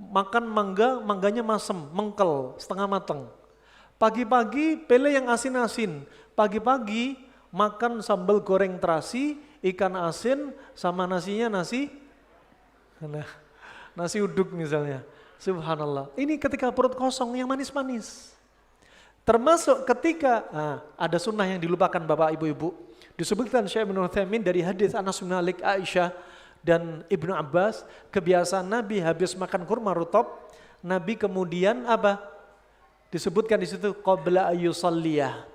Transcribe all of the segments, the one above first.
makan mangga, mangganya masem, mengkel, setengah mateng. Pagi-pagi pele yang asin-asin, pagi-pagi makan sambal goreng terasi, ikan asin sama nasinya nah, nasi uduk misalnya. Subhanallah. Ini ketika perut kosong yang manis-manis. Termasuk ketika ada sunnah yang dilupakan Bapak Ibu-ibu. Disebutkan Syekh Ibnu Utsaimin dari hadis Anas bin Malik, Aisyah dan Ibnu Abbas, kebiasaan Nabi habis makan kurma rutab, Nabi kemudian apa? Disebutkan di situ qabla ayyusalliyah.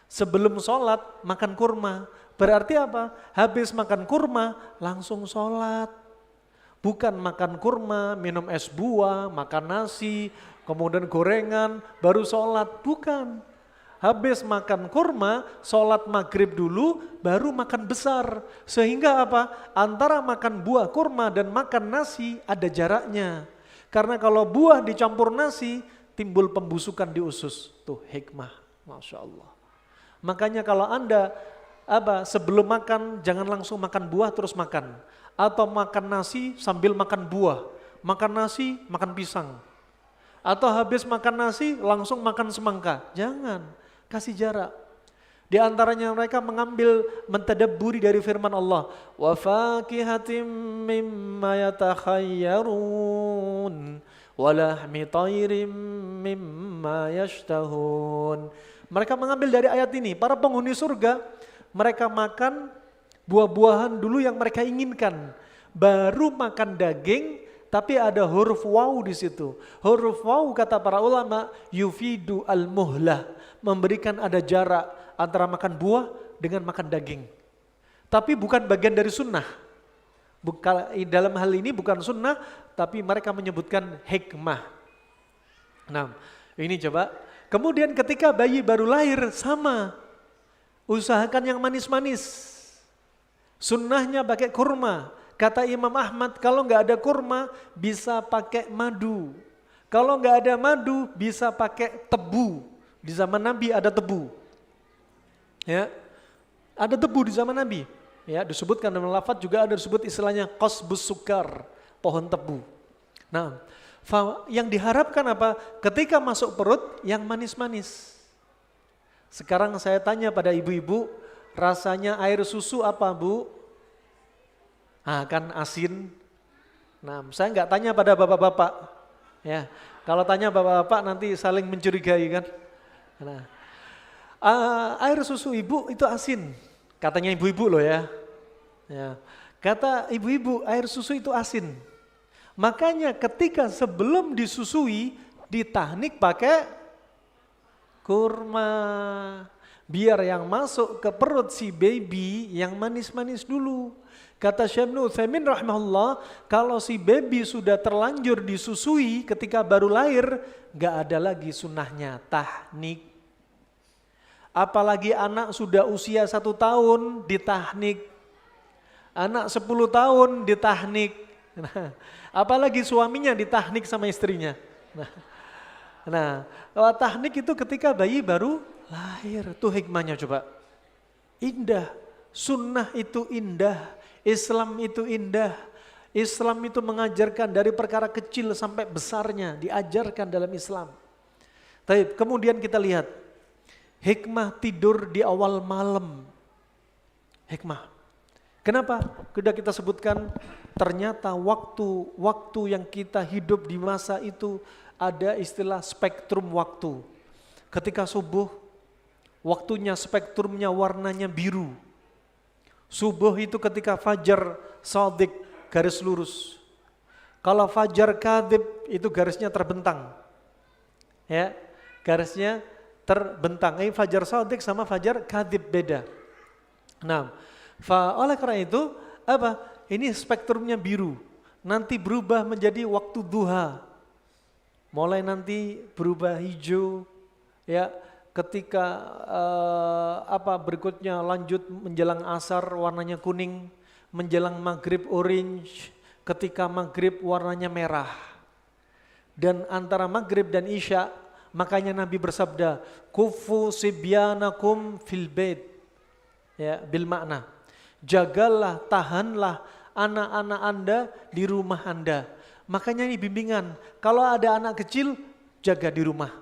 Sebelum sholat makan kurma. Berarti apa? Habis makan kurma langsung sholat. Bukan makan kurma, minum es buah, makan nasi, kemudian gorengan, baru sholat. Bukan. Habis makan kurma, sholat maghrib dulu, baru makan besar. Sehingga apa? Antara makan buah kurma dan makan nasi ada jaraknya. Karena kalau buah dicampur nasi, timbul pembusukan di usus. Tuh hikmah, Masya Allah. Makanya kalau Anda sebelum makan, jangan langsung makan buah terus makan. Atau makan nasi sambil makan buah, makan nasi, makan pisang. Atau habis makan nasi langsung makan semangka. Jangan, kasih jarak. Di antaranya mereka mengambil mentadabburi dari firman Allah. Wa fakihatim mimma yatakhayyarun wa lahmi tayrim mimma yashtahun. Mereka mengambil dari ayat ini, para penghuni surga, mereka makan buah-buahan dulu yang mereka inginkan, baru makan daging, tapi ada huruf waw di situ. Huruf waw kata para ulama yufidu al-muhlah, memberikan ada jarak antara makan buah dengan makan daging. Tapi bukan bagian dari sunnah. Dalam hal ini bukan sunnah, tapi mereka menyebutkan hikmah. Nah, ini coba. Kemudian ketika bayi baru lahir sama, usahakan yang manis-manis. Sunnahnya pakai kurma. Kata Imam Ahmad, kalau nggak ada kurma bisa pakai madu. Kalau nggak ada madu bisa pakai tebu. Di zaman Nabi ada tebu. Ya, ada tebu di zaman Nabi. Ya, disebutkan dalam lafaz juga ada disebut istilahnya qasbus sukar, pohon tebu. Nah, yang diharapkan apa? Ketika masuk perut yang manis-manis. Sekarang saya tanya pada ibu-ibu, rasanya air susu apa Bu? Kan asin. Nah, saya nggak tanya pada bapak-bapak. Ya, kalau tanya bapak-bapak nanti saling mencurigai kan. Nah, air susu ibu itu asin. Katanya ibu-ibu loh ya. Ya. Kata ibu-ibu air susu itu asin. Makanya ketika sebelum disusui ditahnik pakai kurma. Biar yang masuk ke perut si baby yang manis-manis dulu. Kata Syekh Ibnu Utsaimin rahimahullah, kalau si baby sudah terlanjur disusui ketika baru lahir, gak ada lagi sunnahnya tahnik. Apalagi anak sudah usia 1 tahun ditahnik. Anak 10 tahun ditahnik. Nah, apalagi suaminya ditahnik sama istrinya. Nah, tahnik itu ketika bayi baru lahir. Tuh hikmahnya coba. Indah. Sunnah itu indah. Islam itu indah. Islam itu mengajarkan dari perkara kecil sampai besarnya. Diajarkan dalam Islam. Baik, kemudian kita lihat. Hikmah tidur di awal malam. Hikmah. Kenapa? Sudah kita sebutkan ternyata waktu yang kita hidup di masa itu ada istilah spektrum waktu. Ketika subuh, waktunya spektrumnya warnanya biru. Subuh itu ketika fajar shadiq, garis lurus. Kalau fajar kadhib itu garisnya terbentang. Ya, garisnya terbentang. Fajar shadiq sama fajar kadhib beda. Nah, oleh karena itu apa? Ini spektrumnya biru. Nanti berubah menjadi waktu duha. Mulai nanti berubah hijau, ya. Ketika berikutnya lanjut menjelang asar warnanya kuning, menjelang maghrib orange, ketika maghrib warnanya merah. Dan antara maghrib dan isya, makanya Nabi bersabda, kufu sibyanakum fil bait, ya, bil makna. Jagalah, tahanlah anak-anak Anda di rumah Anda. Makanya ini bimbingan, kalau ada anak kecil, jaga di rumah.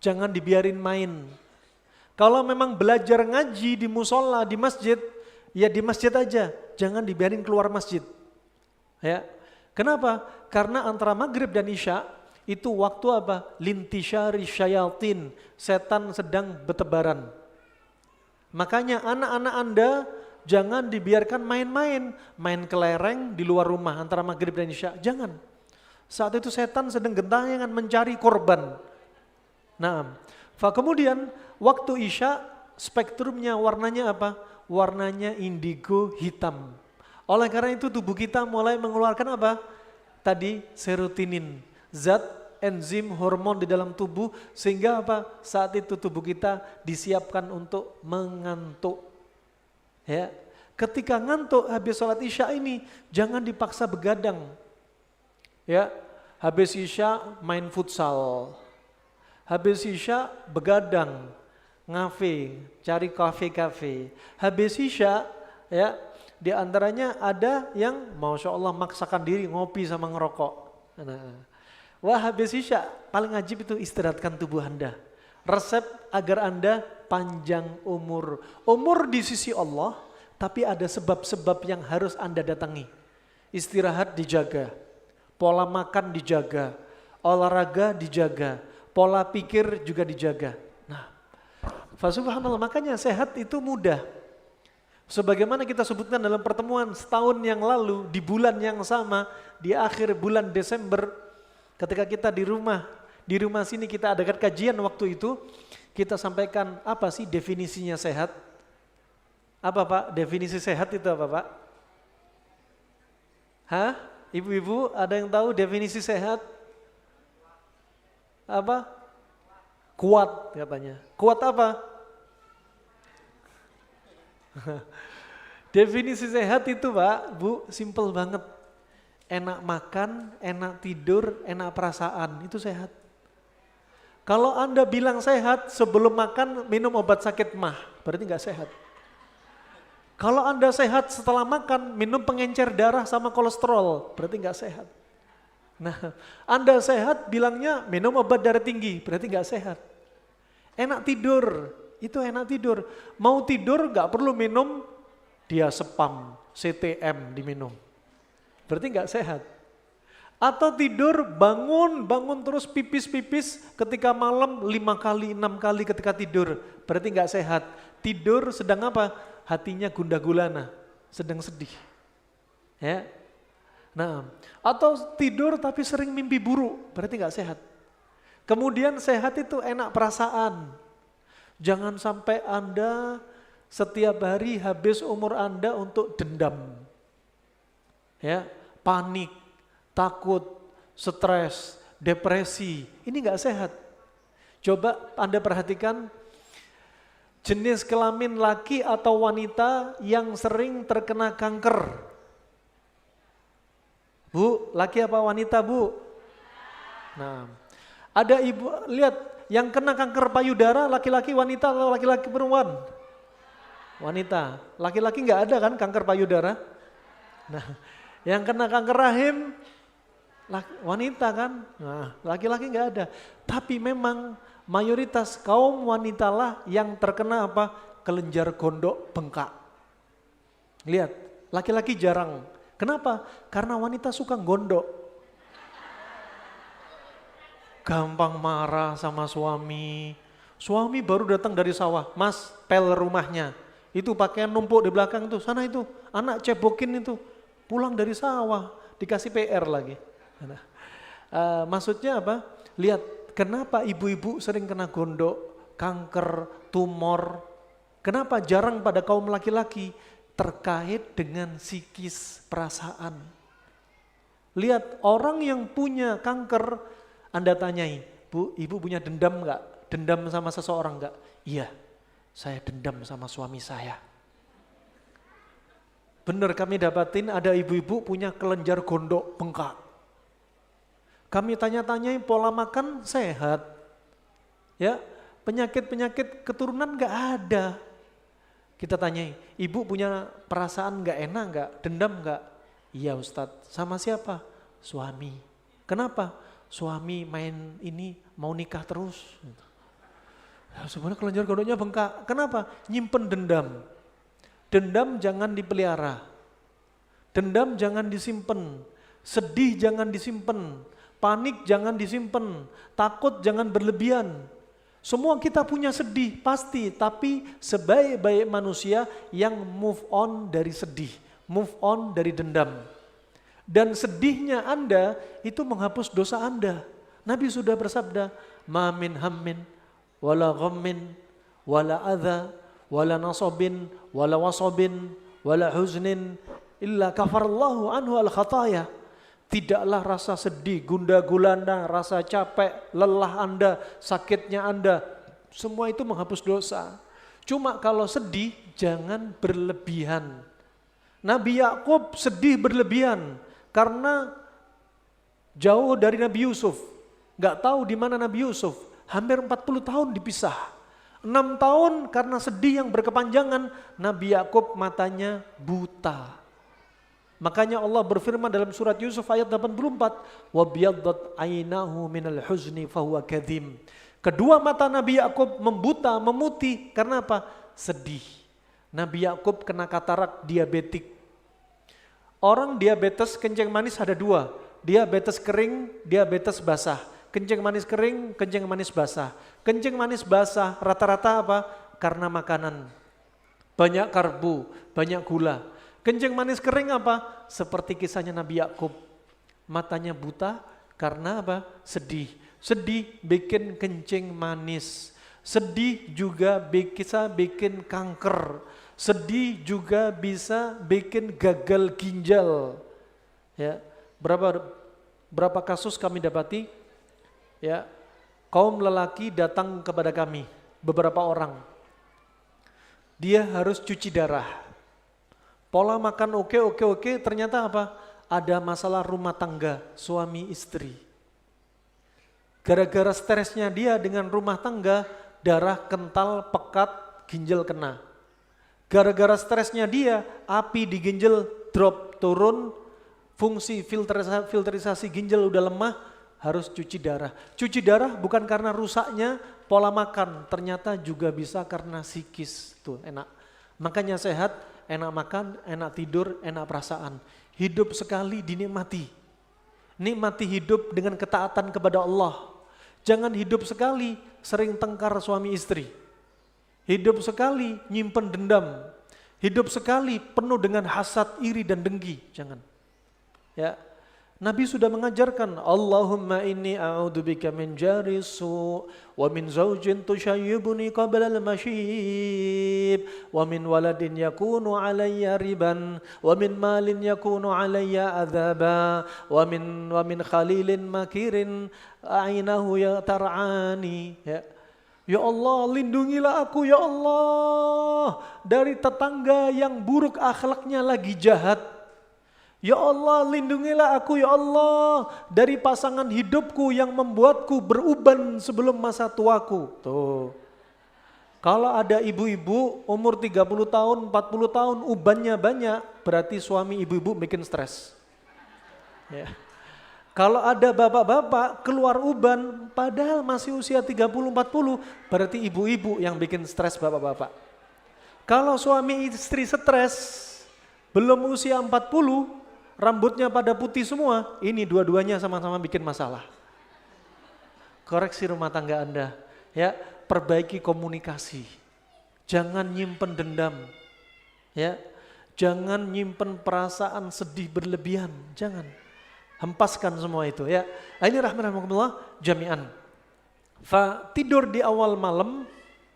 Jangan dibiarin main. Kalau memang belajar ngaji di musola, di masjid, ya di masjid aja. Jangan dibiarin keluar masjid. Ya. Kenapa? Karena antara maghrib dan isya, itu waktu apa? Lintisyari syayatin, setan sedang bertebaran. Makanya anak-anak Anda jangan dibiarkan main-main, main kelereng di luar rumah antara maghrib dan isya. Jangan. Saat itu setan sedang gentayangan mencari korban. Nah, kemudian waktu isya spektrumnya warnanya apa? Warnanya indigo hitam. Oleh karena itu tubuh kita mulai mengeluarkan apa? Tadi serotonin, zat enzim hormon di dalam tubuh sehingga apa? Saat itu tubuh kita disiapkan untuk mengantuk. Ya, ketika ngantuk habis sholat isya ini jangan dipaksa begadang. Ya, habis isya main futsal, habis isya begadang, ngafe, cari kafe-kafe. Habis isya, ya, di antaranya ada yang masya Allah maksakan diri ngopi sama ngerokok. Nah, wah habis isya paling ajib itu istirahatkan tubuh Anda. Resep agar Anda panjang umur. Umur di sisi Allah, tapi ada sebab-sebab yang harus Anda datangi. Istirahat dijaga, pola makan dijaga, olahraga dijaga, pola pikir juga dijaga. Nah, subhanallah, makanya sehat itu mudah. Sebagaimana kita sebutkan dalam pertemuan setahun yang lalu, di bulan yang sama, di akhir bulan Desember, ketika kita di rumah sini kita adakan kajian waktu itu, kita sampaikan apa sih definisinya sehat? Apa Pak? Definisi sehat itu apa Pak? Hah? Ibu-ibu ada yang tahu definisi sehat? Apa? Kuat katanya. Kuat apa? Definisi sehat itu Pak, Bu, simple banget. Enak makan, enak tidur, enak perasaan, itu sehat. Kalau Anda bilang sehat sebelum makan minum obat sakit mah, berarti nggak sehat. Kalau Anda sehat setelah makan minum pengencer darah sama kolesterol, berarti nggak sehat. Nah, Anda sehat bilangnya minum obat darah tinggi, berarti nggak sehat. Enak tidur, itu enak tidur. Mau tidur nggak perlu minum diazepam, CTM diminum, berarti nggak sehat. Atau tidur bangun terus pipis ketika malam 5 kali 6 kali ketika tidur, berarti nggak sehat. Tidur sedang apa? Hatinya gundah gulana, sedang sedih. Ya. Nah, atau tidur tapi sering mimpi buruk, berarti nggak sehat. Kemudian sehat itu enak perasaan. Jangan sampai Anda setiap hari habis umur Anda untuk dendam. Ya, panik, takut, stres, depresi. Ini nggak sehat. Coba Anda perhatikan jenis kelamin laki atau wanita yang sering terkena kanker. Bu, laki apa wanita Bu? Nah, ada ibu, lihat yang kena kanker payudara laki-laki wanita atau laki-laki perempuan? Wanita. Laki-laki nggak ada kan kanker payudara? Nah, yang kena kanker rahim wanita kan? Nah, laki-laki nggak ada. Tapi memang mayoritas kaum wanita lah yang terkena apa? Kelenjar gondok bengkak. Lihat, laki-laki jarang. Kenapa? Karena wanita suka gondok. Gampang marah sama suami. Suami baru datang dari sawah, Mas, pel rumahnya. Itu pakaian numpuk di belakang tuh, sana itu, anak cebokin itu. Pulang dari sawah, dikasih PR lagi. Nah, maksudnya apa? Lihat, kenapa ibu-ibu sering kena gondok, kanker, tumor. Kenapa jarang pada kaum laki-laki? Terkait dengan psikis perasaan. Lihat, orang yang punya kanker, Anda tanyai, Bu, ibu punya dendam enggak? Dendam sama seseorang enggak? Iya, saya dendam sama suami saya. Benar kami dapatin ada ibu-ibu punya kelenjar gondok bengkak. Kami tanya-tanyai pola makan sehat. Ya, penyakit-penyakit keturunan enggak ada. Kita tanyai, ibu punya perasaan enggak enak enggak? Dendam enggak? Iya Ustadz, sama siapa? suami. Kenapa? Suami main ini mau nikah terus. Sebenarnya kelenjar gondoknya bengkak. Kenapa? Nyimpen dendam. Dendam jangan dipelihara. Dendam jangan disimpan. Sedih jangan disimpan. Panik jangan disimpan. Takut jangan berlebihan. Semua kita punya sedih, pasti. Tapi sebaik-baik manusia yang move on dari sedih. Move on dari dendam. Dan sedihnya Anda itu menghapus dosa Anda. Nabi sudah bersabda, "Ma min hammin wala ghammin wala adha wala nasabin wala wasabin wala huznin illa kafarallahu anhu al-khataya." Tidaklah rasa sedih, gundah gulana, rasa capek, lelah Anda, sakitnya Anda, semua itu menghapus dosa. Cuma kalau sedih jangan berlebihan. Nabi Yakub sedih berlebihan karena jauh dari Nabi Yusuf. Gak tahu di mana Nabi Yusuf. Hampir 40 tahun dipisah. 6 tahun karena sedih yang berkepanjangan. Nabi Yakub matanya buta. Makanya Allah berfirman dalam surat Yusuf ayat 84. وَبْيَضَّتْ عَيْنَهُ مِنَ الْحُزْنِ فَهُوَ كَذِيمٌ. Kedua mata Nabi Yakub membuta, memutih. Karena apa? Sedih. Nabi Yakub kena katarak diabetik. Orang diabetes kencing manis ada dua. Diabetes kering, diabetes basah. Kencing manis kering, kencing manis basah. Kencing manis basah rata-rata apa? Karena makanan. Banyak karbo, banyak gula. Kencing manis kering apa? Seperti kisahnya Nabi Yakub. Matanya buta karena apa? Sedih. Sedih bikin kencing manis. Sedih juga bisa bikin kanker. Sedih juga bisa bikin gagal ginjal. Ya, berapa kasus kami dapati? Ya, kaum lelaki datang kepada kami, beberapa orang. Dia harus cuci darah. Pola makan oke, ternyata apa? Ada masalah rumah tangga, suami istri. Gara-gara stresnya dia dengan rumah tangga, darah kental, pekat, ginjal kena. Gara-gara stresnya dia, api di ginjal drop, turun, fungsi filterisasi ginjal udah lemah, harus cuci darah. Cuci darah bukan karena rusaknya pola makan, ternyata juga bisa karena psikis. Tuh enak. Makanya sehat, enak makan, enak tidur, enak perasaan. Hidup sekali dinikmati. Nikmati hidup dengan ketaatan kepada Allah. Jangan hidup sekali sering tengkar suami istri. Hidup sekali nyimpen dendam. Hidup sekali penuh dengan hasad, iri dan dengki. Jangan. Ya. Nabi sudah mengajarkan, Allahumma inni a'udzubika min jari su' wa min zawjin tushayyibuni qabla al-mashib wa min waladin yakunu alayya riban wa min malin yakunu alayya adhaba wa min khalilin makirin a'inahu ya tar'ani. Ya. Ya Allah, lindungilah aku ya Allah dari tetangga yang buruk akhlaknya lagi jahat. Ya Allah, lindungilah aku ya Allah dari pasangan hidupku yang membuatku beruban sebelum masa tuaku. Tuh. Kalau ada ibu-ibu umur 30 tahun, 40 tahun ubannya banyak, berarti suami ibu-ibu bikin stres. Ya. Kalau ada bapak-bapak keluar uban padahal masih usia 30-40, berarti ibu-ibu yang bikin stres bapak-bapak. Kalau suami istri stres belum usia 40, rambutnya pada putih semua, ini dua-duanya sama-sama bikin masalah. Koreksi rumah tangga Anda, ya, perbaiki komunikasi. Jangan nyimpen dendam. Ya. Jangan nyimpen perasaan sedih berlebihan, jangan. Hempaskan semua itu ya. Ini rahmatullah jami'an. Tidur di awal malam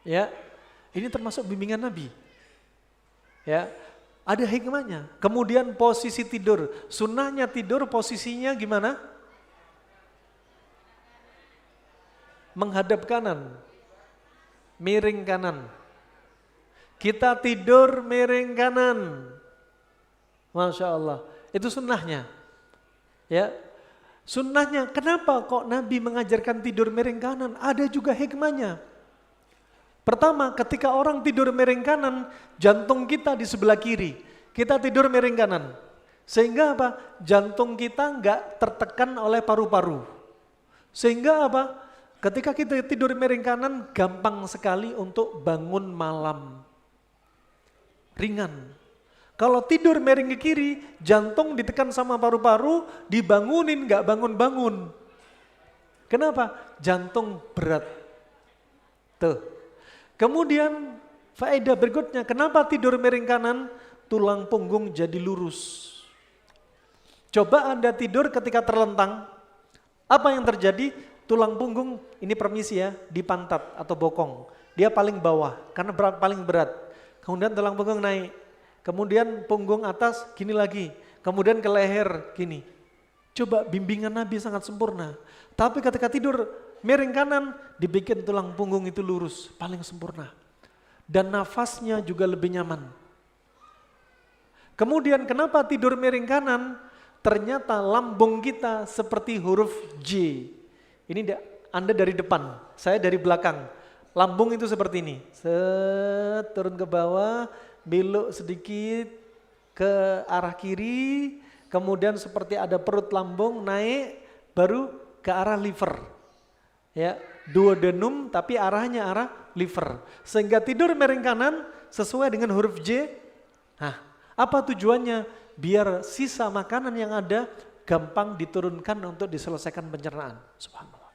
ya. Ini termasuk bimbingan Nabi. Ya. Ada hikmahnya. Kemudian posisi tidur, sunnahnya tidur posisinya gimana? Menghadap kanan. Miring kanan. Kita tidur miring kanan. Masya Allah. Itu sunnahnya. Ya, sunnahnya. Kenapa kok Nabi mengajarkan tidur miring kanan? Ada juga hikmahnya. Pertama, ketika orang tidur miring kanan, jantung kita di sebelah kiri. Kita tidur miring kanan. Sehingga apa? Jantung kita nggak tertekan oleh paru-paru. Sehingga apa? Ketika kita tidur miring kanan, gampang sekali untuk bangun malam. Ringan. Kalau tidur miring ke kiri, jantung ditekan sama paru-paru, dibangunin nggak bangun-bangun. Kenapa? Jantung berat. Tuh. Kemudian faedah berikutnya, kenapa tidur miring kanan? Tulang punggung jadi lurus. Coba Anda tidur ketika terlentang, apa yang terjadi? Tulang punggung, ini permisi ya, di pantat atau bokong. Dia paling bawah, karena paling berat. Kemudian tulang punggung naik. Kemudian punggung atas gini lagi, kemudian ke leher gini. Coba bimbingan Nabi sangat sempurna. Tapi ketika tidur miring kanan, dibikin tulang punggung itu lurus, paling sempurna. Dan nafasnya juga lebih nyaman. Kemudian kenapa tidur miring kanan? Ternyata lambung kita seperti huruf J. Ini Anda dari depan, saya dari belakang. Lambung itu seperti ini, turun ke bawah, belok sedikit ke arah kiri, kemudian seperti ada perut lambung naik, baru ke arah liver. Ya, duodenum tapi arahnya arah liver. Sehingga tidur miring kanan sesuai dengan huruf J. Nah, apa tujuannya? Biar sisa makanan yang ada gampang diturunkan untuk diselesaikan pencernaan. Subhanallah.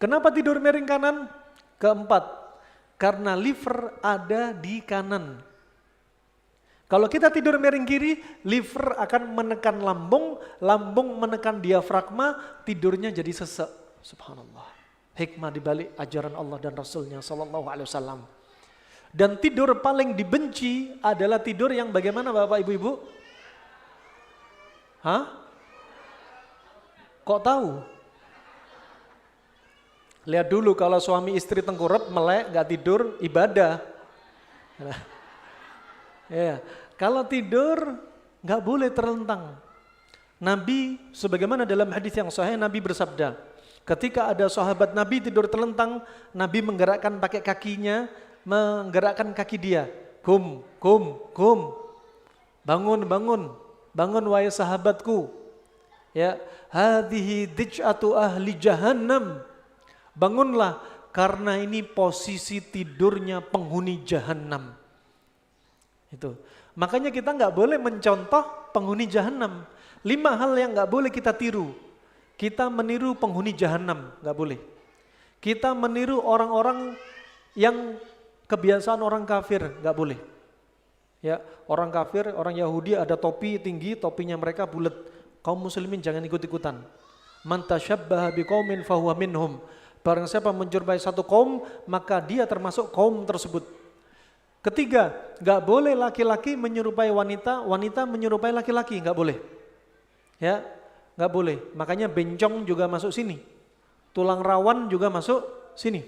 Kenapa tidur miring kanan? Keempat, karena liver ada di kanan. Kalau kita tidur miring kiri, liver akan menekan lambung, lambung menekan diafragma, tidurnya jadi sesek. Subhanallah. Hikmah dibalik ajaran Allah dan Rasulnya Sallallahu Alaihi Wasallam. Dan tidur paling dibenci adalah tidur yang bagaimana Bapak Ibu-Ibu? Hah? Kok tahu? Lihat dulu kalau suami istri tengkurap, melek, gak tidur, ibadah. Nah, ya. Kalau tidur nggak boleh terlentang. Nabi sebagaimana dalam hadis yang sahih Nabi bersabda, ketika ada sahabat Nabi tidur terlentang, Nabi menggerakkan pakai kakinya, menggerakkan kaki dia. Kum. Bangun, bangun. Bangun wahai sahabatku. Ya, hadhihi dij'atu ahli jahannam. Bangunlah karena ini posisi tidurnya penghuni jahannam. Itu. Makanya kita nggak boleh mencontoh penghuni jahanam. 5 hal yang nggak boleh kita tiru. Kita meniru penghuni jahanam, nggak boleh. Kita meniru orang-orang yang kebiasaan orang kafir, nggak boleh. Ya, orang kafir, orang Yahudi ada topi tinggi, topinya mereka bulat. Kaum muslimin jangan ikut-ikutan. Man tasyabbaha biqaumin fahuwa minhum. Barang siapa menyerupai satu kaum, maka dia termasuk kaum tersebut. Ketiga, nggak boleh laki-laki menyerupai wanita, wanita menyerupai laki-laki, nggak boleh. Ya, nggak boleh. Makanya bencong juga masuk sini, tulang rawan juga masuk sini.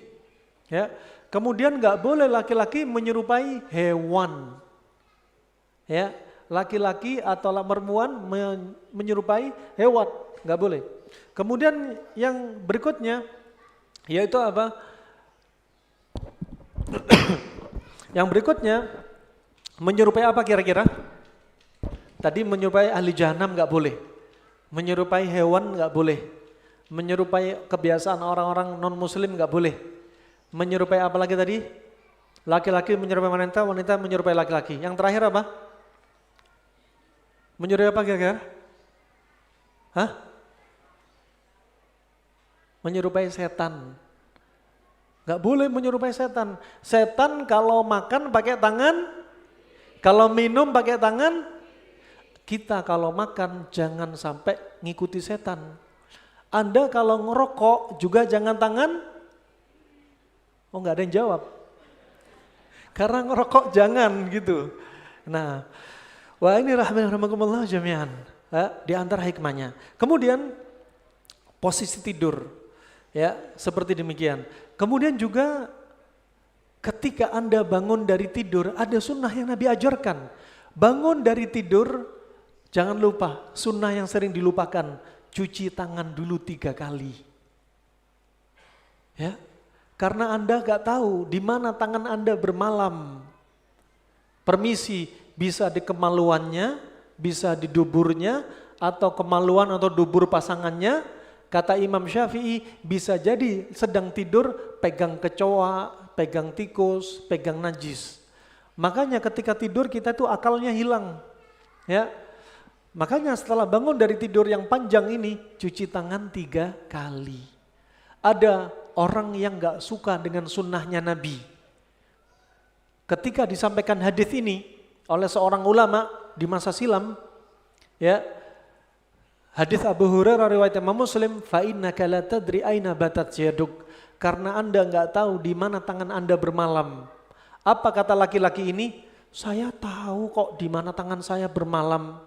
Ya, kemudian nggak boleh laki-laki menyerupai hewan. Ya, laki-laki atau perempuan menyerupai hewan, nggak boleh. Kemudian yang berikutnya, yaitu apa? Yang berikutnya, menyerupai apa kira-kira? Tadi menyerupai ahli jahanam nggak boleh. Menyerupai hewan nggak boleh. Menyerupai kebiasaan orang-orang non-muslim nggak boleh. Menyerupai apa lagi tadi? Laki-laki menyerupai wanita, wanita menyerupai laki-laki. Yang terakhir apa? Menyerupai apa kira-kira? Hah? Menyerupai setan. Gak boleh menyerupai setan. Setan kalau makan pakai tangan, kalau minum pakai tangan. Kita kalau makan jangan sampai ngikuti setan. Anda kalau ngerokok juga jangan tangan. Oh gak ada yang jawab. Karena ngerokok jangan gitu. Nah, wah ini rahmatullah jami'an. Di antara hikmahnya. Kemudian posisi tidur. Ya, seperti demikian. Kemudian juga ketika Anda bangun dari tidur, ada sunnah yang Nabi ajarkan. Bangun dari tidur, jangan lupa sunnah yang sering dilupakan, cuci tangan dulu 3 kali. Ya, karena Anda gak tahu di mana tangan Anda bermalam. Permisi, bisa di kemaluannya, bisa di duburnya, atau kemaluan atau dubur pasangannya. Kata Imam Syafi'i, bisa jadi sedang tidur pegang kecoa, pegang tikus, pegang najis. Makanya ketika tidur kita tuh akalnya hilang. Ya, makanya setelah bangun dari tidur yang panjang ini, cuci tangan 3 kali. Ada orang yang gak suka dengan sunnahnya Nabi. Ketika disampaikan hadis ini oleh seorang ulama di masa silam, ya, hadis Abu Hurairah riwayat Imam Muslim, fa innaka la tadri aina batat yaduk, karena Anda enggak tahu di mana tangan Anda bermalam. Apa kata laki-laki ini? Saya tahu kok di mana tangan saya bermalam.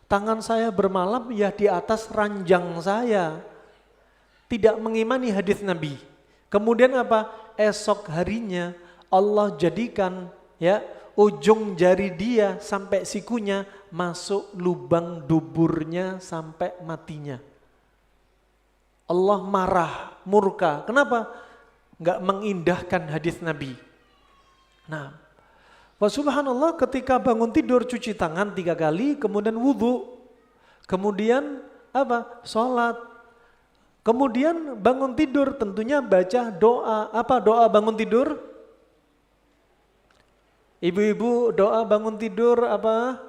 Tangan saya bermalam ya di atas ranjang saya. Tidak mengimani hadis Nabi. Kemudian apa? Esok harinya Allah jadikan ya ujung jari dia sampai sikunya masuk lubang duburnya sampai matinya. Allah marah, murka. Kenapa? Enggak mengindahkan hadis Nabi. Nah, wa subhanallah, ketika bangun tidur cuci tangan 3 kali, kemudian wudhu, kemudian apa? Sholat. Kemudian bangun tidur tentunya baca doa. Apa doa bangun tidur? Ibu-ibu doa bangun tidur apa?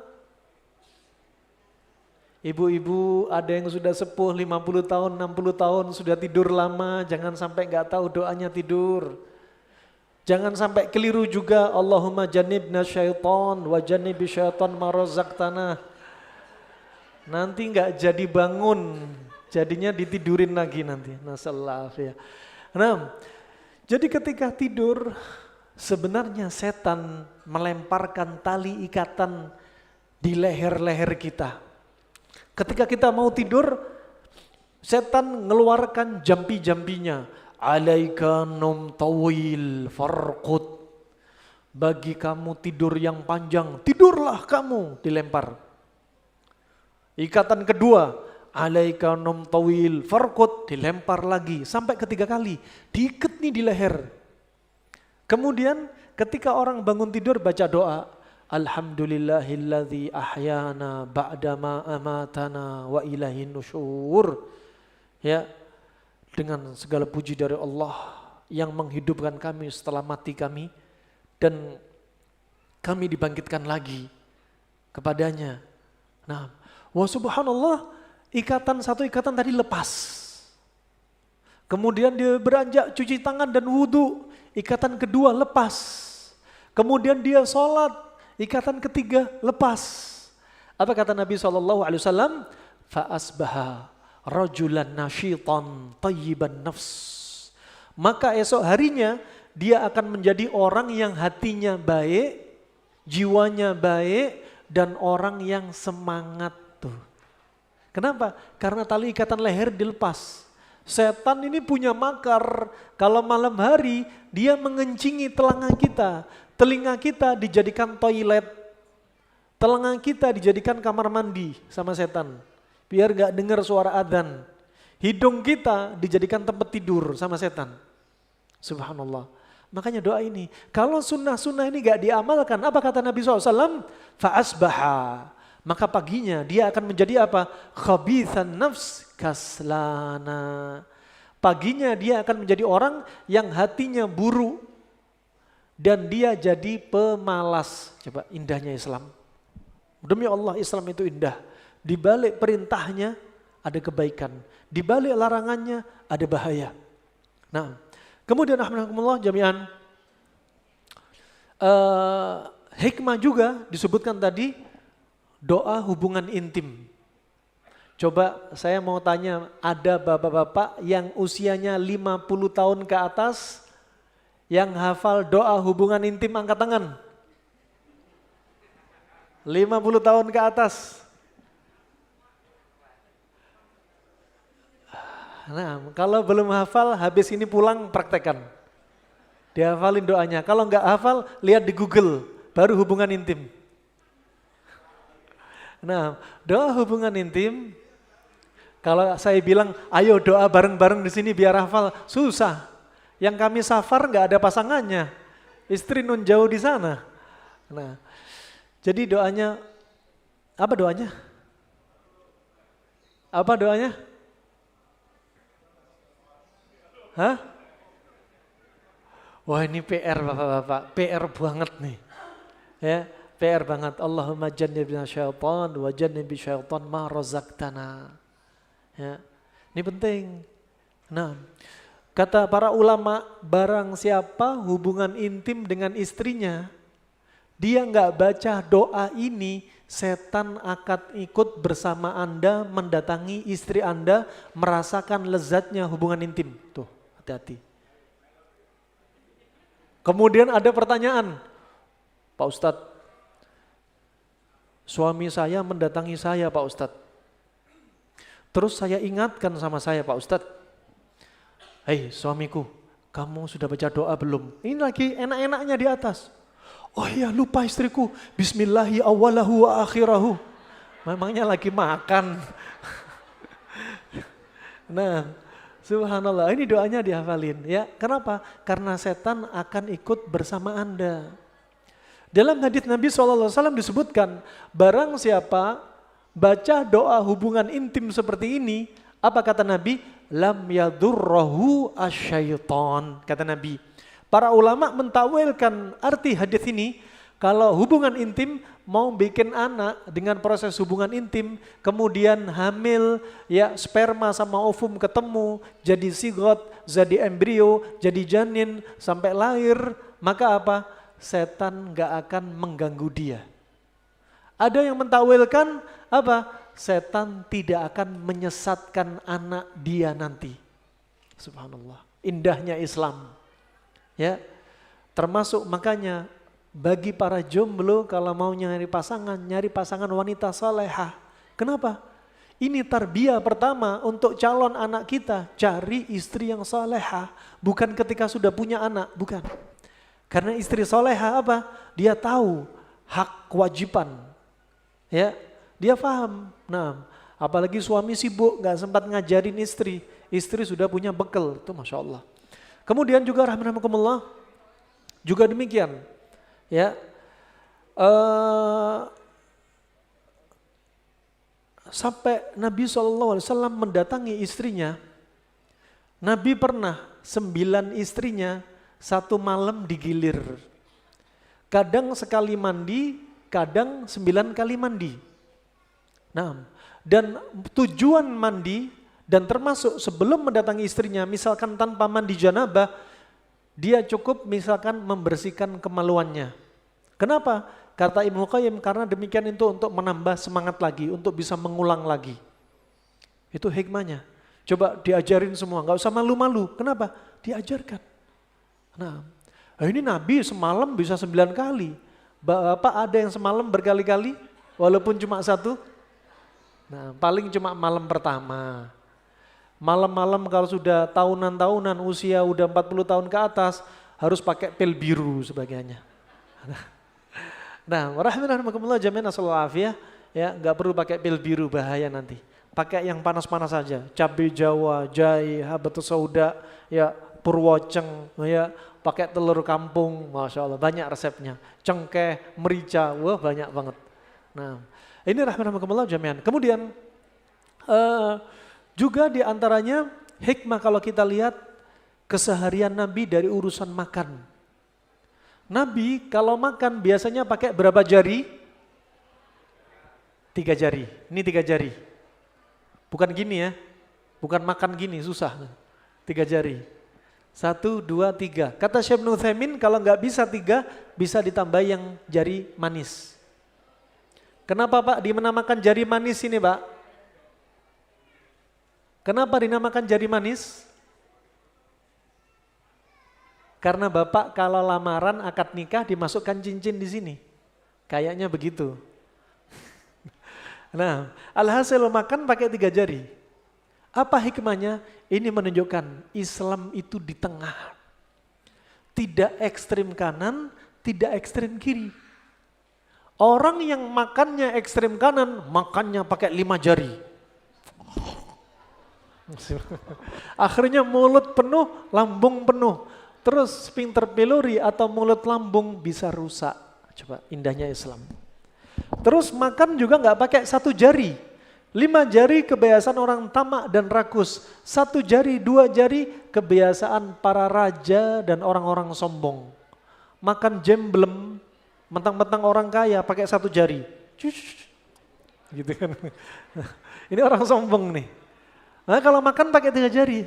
Ibu-ibu ada yang sudah sepuh 50 tahun, 60 tahun sudah tidur lama, jangan sampai enggak tahu doanya tidur. Jangan sampai keliru juga, Allahumma jannibna syaitan wa jannibi syaitan ma razaqtana. Nanti enggak jadi bangun, jadinya ditidurin lagi nanti. Nasallahu ya. Nah, jadi ketika tidur sebenarnya setan melemparkan tali ikatan di leher-leher kita. Ketika kita mau tidur, setan ngeluarkan jampi-jampinya. Alaika num tawil farqud. Bagi kamu tidur yang panjang, tidurlah kamu, dilempar. Ikatan kedua, alaika num tawil farqud, dilempar lagi sampai 3 kali, diikat nih di leher. Kemudian ketika orang bangun tidur baca doa, alhamdulillahilladzi ahyana ba'dama amatana wa ilaihin nusyur. Ya, dengan segala puji dari Allah yang menghidupkan kami setelah mati kami dan kami dibangkitkan lagi kepadanya. Nah, wa subhanallah, satu ikatan tadi lepas. Kemudian dia beranjak cuci tangan dan wudhu, ikatan kedua lepas. Kemudian dia sholat, ikatan ketiga lepas. Apa kata Nabi SAW? Fa asbaha rajulan nasyitan tayyiban nafs. Maka esok harinya dia akan menjadi orang yang hatinya baik, jiwanya baik, dan orang yang semangat tuh. Kenapa? Karena tali ikatan leher dilepas. Setan ini punya makar, kalau malam hari dia mengencingi telinga kita dijadikan toilet, telinga kita dijadikan kamar mandi sama setan. Biar gak dengar suara adzan. Hidung kita dijadikan tempat tidur sama setan. Subhanallah. Makanya doa ini, kalau sunnah-sunnah ini gak diamalkan, apa kata Nabi SAW? Fa'asbaha. Maka paginya dia akan menjadi apa? Khabithan nafs kaslana. Paginya dia akan menjadi orang yang hatinya buruk. Dan dia jadi pemalas. Coba indahnya Islam. Demi Allah, Islam itu indah. Di balik perintahnya ada kebaikan, di balik larangannya ada bahaya. Nah, kemudian alhamdulillah jami'an, hikmah juga disebutkan tadi, doa hubungan intim. Coba saya mau tanya, ada bapak-bapak yang usianya 50 tahun ke atas yang hafal doa hubungan intim, angkat tangan. 50 tahun ke atas. Nah, kalau belum hafal, habis ini pulang praktekkan. Dihafalin doanya. Kalau enggak hafal, lihat di Google, baru hubungan intim. Nah, doa hubungan intim, kalau saya bilang, ayo doa bareng-bareng di sini biar hafal, susah. Yang kami safar enggak ada pasangannya, istri nun jauh di sana. Nah, jadi doanya, Apa doanya? Apa doanya? Hah? Wah ini PR Bapak-bapak, PR banget nih. Ya, PR banget. Allahumma jannibna syaitan wa jannibi syaitan ma razaqtana. Ya. Ini penting. Nah, kata para ulama, barang siapa hubungan intim dengan istrinya, dia nggak baca doa ini, setan akan ikut bersama Anda mendatangi istri Anda, merasakan lezatnya hubungan intim. Tuh, hati-hati. Kemudian ada pertanyaan, Pak Ustadz, suami saya mendatangi saya Pak Ustadz. Terus saya ingatkan sama saya, Pak Ustadz, hei suamiku, kamu sudah baca doa belum? Ini lagi enak-enaknya di atas. Oh iya lupa istriku, bismillahi awwalahu wa akhirahu. Memangnya lagi makan. Nah, subhanallah, ini doanya dihafalin. Ya, kenapa? Karena setan akan ikut bersama Anda. Dalam hadits Nabi SAW disebutkan, barang siapa baca doa hubungan intim seperti ini, apa kata Nabi? Lam yadurrahu asyaiton, kata Nabi. Para ulama mentawilkan arti hadis ini, kalau hubungan intim mau bikin anak dengan proses hubungan intim, kemudian hamil, ya sperma sama ovum ketemu, jadi sigot, jadi embrio, jadi janin, sampai lahir, maka apa? Setan gak akan mengganggu dia. Ada yang mentawilkan apa? Setan tidak akan menyesatkan anak dia nanti. Subhanallah. Indahnya Islam. Ya. Termasuk makanya bagi para jomblo kalau mau nyari pasangan wanita salehah. Kenapa? Ini tarbiyah pertama untuk calon anak kita, cari istri yang salehah, bukan ketika sudah punya anak, bukan. Karena istri salehah apa? Dia tahu hak kewajiban. Ya, dia paham. Nah, apalagi suami sibuk nggak sempat ngajarin istri sudah punya bekal, itu masya Allah. Kemudian juga rahmatullah, juga demikian, ya. Sampai Nabi SAW mendatangi istrinya, Nabi pernah 9 istrinya satu malam digilir. Kadang sekali mandi, kadang 9 kali mandi. Nah, dan tujuan mandi dan termasuk sebelum mendatangi istrinya, misalkan tanpa mandi janabah, dia cukup misalkan membersihkan kemaluannya. Kenapa? Kata Ibnu Qayyim, karena demikian itu untuk menambah semangat lagi, untuk bisa mengulang lagi. Itu hikmahnya. Coba diajarin semua, nggak usah malu-malu. Kenapa? Diajarkan. Nah, ini Nabi semalam bisa 9 kali. Bapak ada yang semalam berkali-kali, walaupun cuma 1? Nah, paling cuma malam pertama. Malam-malam kalau sudah tahunan-tahunan, usia udah 40 tahun ke atas, harus pakai pil biru sebagainya. Nah, warahmatullahi jami'an sallallahu afiyah, ya, nggak perlu pakai pil biru, bahaya nanti. Pakai yang panas-panas saja, cabai Jawa, jahe, habatus sauda, ya, purwoceng, ya, pakai telur kampung, masya Allah, banyak resepnya. Cengkeh, merica, wah banyak banget. Nah, ini rahmatullah jami'an. Kemudian juga diantaranya hikmah kalau kita lihat keseharian Nabi dari urusan makan. Nabi kalau makan biasanya pakai berapa jari? 3 jari. Ini 3 jari. Bukan gini ya, bukan makan gini, susah. 3 jari. 1, 2, 3. Kata Syekh Ibnu Utsaimin kalau nggak bisa 3, bisa ditambah yang jari manis. Kenapa Pak dinamakan jari manis ini Pak? Kenapa dinamakan jari manis? Karena Bapak kalau lamaran akad nikah dimasukkan cincin di sini. Kayaknya begitu. Nah, alhasil makan pakai 3 jari. Apa hikmahnya? Ini menunjukkan Islam itu di tengah. Tidak ekstrim kanan, tidak ekstrim kiri. Orang yang makannya ekstrem kanan, makannya pakai 5 jari. Akhirnya mulut penuh, lambung penuh. Terus sphincter pylori atau mulut lambung bisa rusak. Coba indahnya Islam. Terus makan juga nggak pakai satu jari. 5 jari kebiasaan orang tamak dan rakus. 1 jari, 2 jari kebiasaan para raja dan orang-orang sombong. Makan jemblem, mentang-mentang orang kaya pakai 1 jari. Gitu kan. Ini orang sombong nih. Nah, kalau makan pakai 3 jari.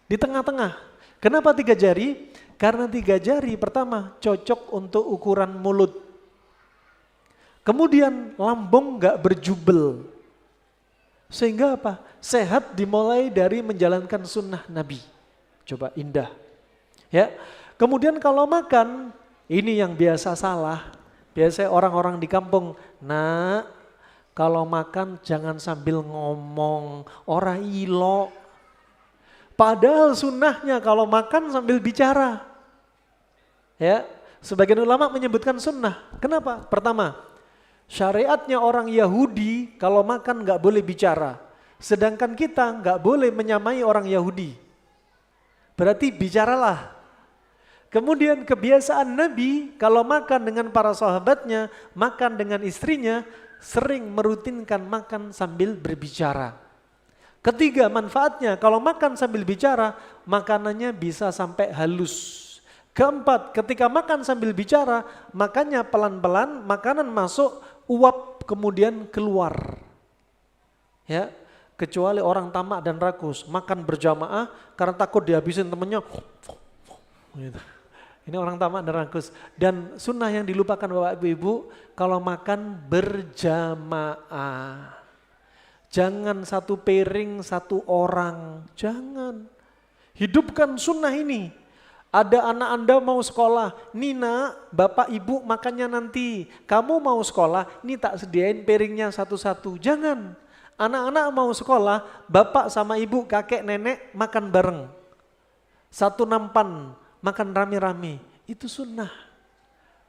Di tengah-tengah. Kenapa 3 jari? Karena 3 jari pertama cocok untuk ukuran mulut. Kemudian lambung gak berjubel. Sehingga apa? Sehat dimulai dari menjalankan sunnah Nabi. Coba indah. Ya. Kemudian kalau makan, ini yang biasa salah. Biasanya orang-orang di kampung, nak kalau makan jangan sambil ngomong, ora ilo. Padahal sunnahnya kalau makan sambil bicara. Ya, sebagian ulama menyebutkan sunnah. Kenapa? Pertama, syariatnya orang Yahudi kalau makan nggak boleh bicara. Sedangkan kita nggak boleh menyamai orang Yahudi. Berarti bicaralah. Kemudian kebiasaan Nabi kalau makan dengan para sahabatnya, makan dengan istrinya, sering merutinkan makan sambil berbicara. Ketiga, manfaatnya kalau makan sambil bicara, makanannya bisa sampai halus. Keempat, ketika makan sambil bicara, makannya pelan-pelan, makanan masuk, uap kemudian keluar. Ya, kecuali orang tamak dan rakus, makan berjamaah karena takut dihabisin temennya. Gitu. Ini orang tamak dan rakus. Dan sunnah yang dilupakan Bapak Ibu, kalau makan berjamaah. Jangan 1 piring 1 orang, jangan. Hidupkan sunnah ini. Ada anak Anda mau sekolah, Nina, Bapak Ibu makannya nanti. Kamu mau sekolah, ini tak sediain piringnya satu-satu. Jangan. Anak-anak mau sekolah, Bapak sama Ibu, kakek, nenek makan bareng. 1 nampan, makan rame-rame. Itu sunnah.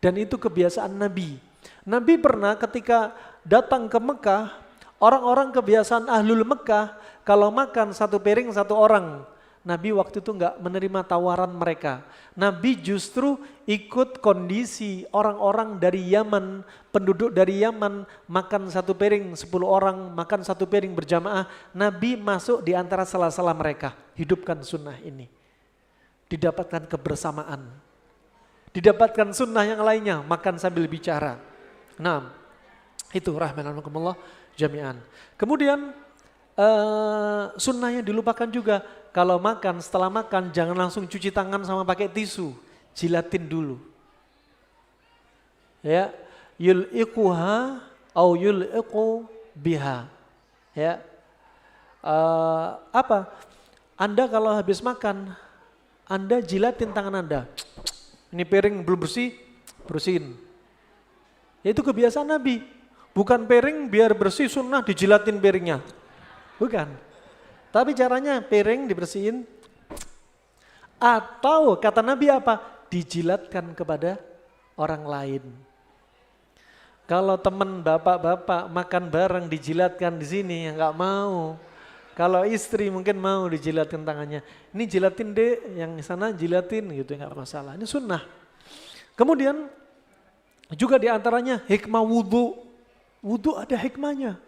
Dan itu kebiasaan Nabi. Nabi pernah ketika datang ke Mekah, orang-orang kebiasaan ahlul Mekah, kalau makan 1 piring 1 orang. Nabi waktu itu enggak menerima tawaran mereka. Nabi justru ikut kondisi orang-orang dari Yaman, penduduk dari Yaman makan 1 piring 10 orang, makan 1 piring berjamaah. Nabi masuk di antara sela-sela mereka, hidupkan sunnah ini. Didapatkan kebersamaan. Didapatkan sunnah yang lainnya, makan sambil bicara. Nah, itu rahmanakumullah jami'an. Kemudian sunnah yang dilupakan juga, kalau makan, setelah makan jangan langsung cuci tangan sama pakai tisu, jilatin dulu. Ya, yul'iquha au yul'iqu biha. Ya, apa? Anda kalau habis makan, Anda jilatin tangan Anda. Ini piring belum bersih, bersihin. Itu kebiasaan Nabi. Bukan piring biar bersih sunnah dijilatin piringnya. Bukan. Tapi caranya piring dibersihin. Atau kata Nabi apa? Dijilatkan kepada orang lain. Kalau teman bapak-bapak makan bareng dijilatkan di sini, ya nggak mau. Kalau istri mungkin mau dijilatkan tangannya. Ini jilatin deh, yang sana jilatin gitu, nggak masalah. Ini sunnah. Kemudian juga diantaranya hikmah wudhu. Wudhu ada hikmahnya.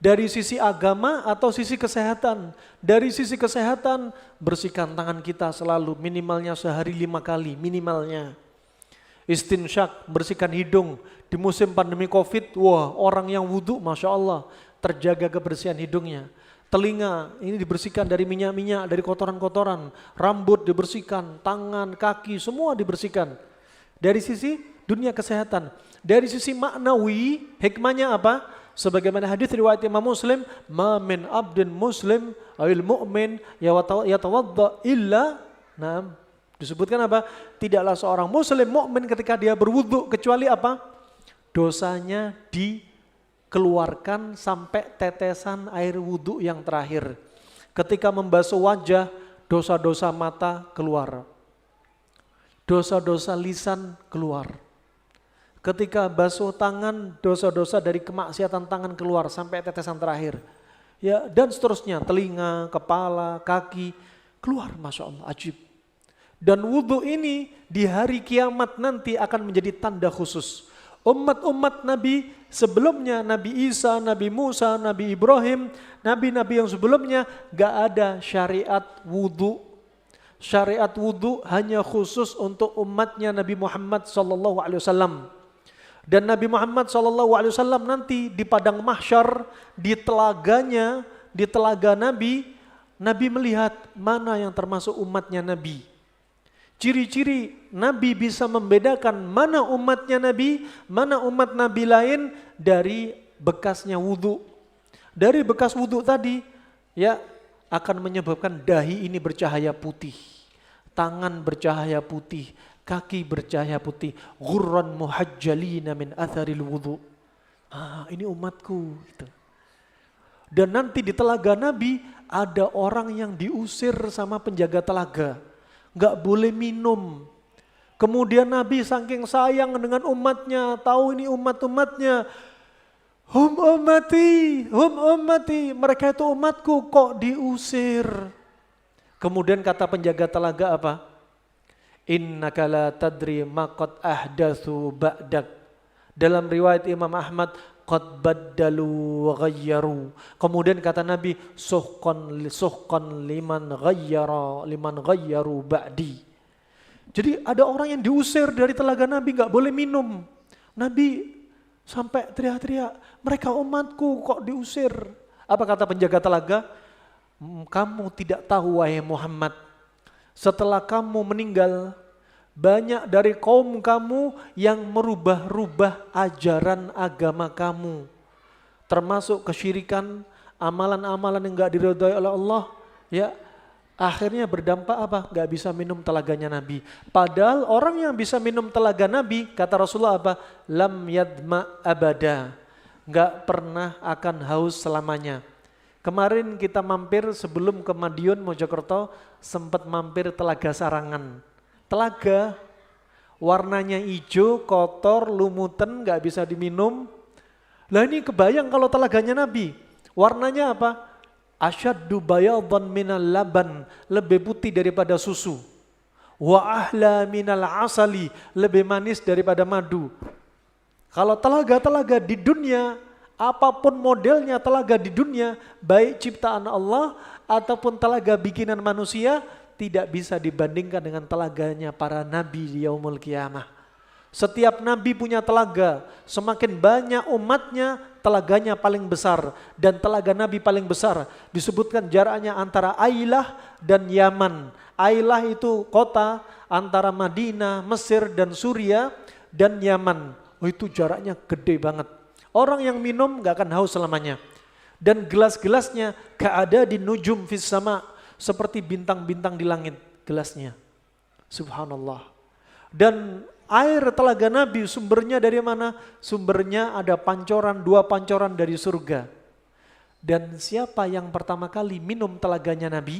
Dari sisi agama atau sisi kesehatan. Dari sisi kesehatan, bersihkan tangan kita selalu, minimalnya sehari 5 kali, minimalnya. Istinsyak, bersihkan hidung. Di musim pandemi Covid, wah orang yang wudhu Masya Allah, terjaga kebersihan hidungnya. Telinga, ini dibersihkan dari minyak-minyak, dari kotoran-kotoran. Rambut dibersihkan, tangan, kaki, semua dibersihkan. Dari sisi dunia kesehatan. Dari sisi maknawi, hikmahnya apa? Sebagaimana hadis riwayat Imam Muslim, "Ma min abdin muslim awil mu'min yatawadda illa." Nah, disebutkan apa? Tidaklah seorang muslim mukmin ketika dia berwudu kecuali apa? Dosanya dikeluarkan sampai tetesan air wudu yang terakhir. Ketika membasuh wajah, dosa-dosa mata keluar. Dosa-dosa lisan keluar. Ketika basuh tangan, dosa-dosa dari kemaksiatan tangan keluar sampai tetesan terakhir. Ya, dan seterusnya, telinga, kepala, kaki, keluar, Masya Allah, ajib. Dan wudhu ini di hari kiamat nanti akan menjadi tanda khusus. Umat-umat Nabi sebelumnya, Nabi Isa, Nabi Musa, Nabi Ibrahim, nabi-nabi yang sebelumnya gak ada syariat wudhu. Syariat wudhu hanya khusus untuk umatnya Nabi Muhammad SAW. Dan Nabi Muhammad SAW nanti di padang mahsyar, di telaganya, di telaga Nabi, Nabi melihat mana yang termasuk umatnya Nabi. Ciri-ciri Nabi bisa membedakan mana umatnya Nabi, mana umat Nabi lain dari bekasnya wudhu. Dari bekas wudhu tadi ya akan menyebabkan dahi ini bercahaya putih, tangan bercahaya putih, kaki bercahaya putih. Ghurran muhajjalina min atharil wudhu. Ini umatku gitu. Dan nanti di telaga Nabi ada orang yang diusir sama penjaga telaga. Gak boleh minum. Kemudian Nabi saking sayang dengan umatnya, tahu ini umat-umatnya. Hum ummati, mereka itu umatku kok diusir. Kemudian kata penjaga telaga apa? Innaka la tadri ma qad ahdatsu ba'dak. Dalam riwayat Imam Ahmad, qad baddalu wa ghayyaru. Kemudian kata Nabi, suhqan liman ghayyaru ba'di. Jadi ada orang yang diusir dari telaga Nabi, gak boleh minum. Nabi sampai teriak-teriak, mereka umatku kok diusir. Apa kata penjaga telaga? Kamu tidak tahu wahai Muhammad, setelah kamu meninggal, banyak dari kaum kamu yang merubah-rubah ajaran agama kamu. Termasuk kesyirikan, amalan-amalan yang gak diridhai oleh Allah. Ya, akhirnya berdampak apa? Gak bisa minum telaganya Nabi. Padahal orang yang bisa minum telaga Nabi, kata Rasulullah apa? Lam yadma abada. Gak pernah akan haus selamanya. Kemarin kita mampir sebelum ke Madiun, Mojokerto, sempat mampir Telaga Sarangan. Telaga warnanya hijau, kotor, lumutan, gak bisa diminum. Lah ini kebayang kalau telaganya Nabi, warnanya apa? Asyaddu bayadan minal laban, lebih putih daripada susu. Wa ahla minal asali, lebih manis daripada madu. Kalau telaga-telaga di dunia, apapun modelnya telaga di dunia, baik ciptaan Allah ataupun telaga bikinan manusia, tidak bisa dibandingkan dengan telaganya para nabi di yaumul qiyamah. Setiap nabi punya telaga, semakin banyak umatnya, telaganya paling besar. Dan telaga nabi paling besar, disebutkan jaraknya antara Ailah dan Yaman. Ailah itu kota antara Madinah, Mesir dan Suriah dan Yaman. Oh, itu jaraknya gede banget. Orang yang minum gak akan haus selamanya. Dan gelas-gelasnya ka'ada di nujum fis sama, seperti bintang-bintang di langit gelasnya. Subhanallah. Dan air telaga Nabi sumbernya dari mana? Sumbernya ada pancoran, 2 pancoran dari surga. Dan siapa yang pertama kali minum telaganya Nabi?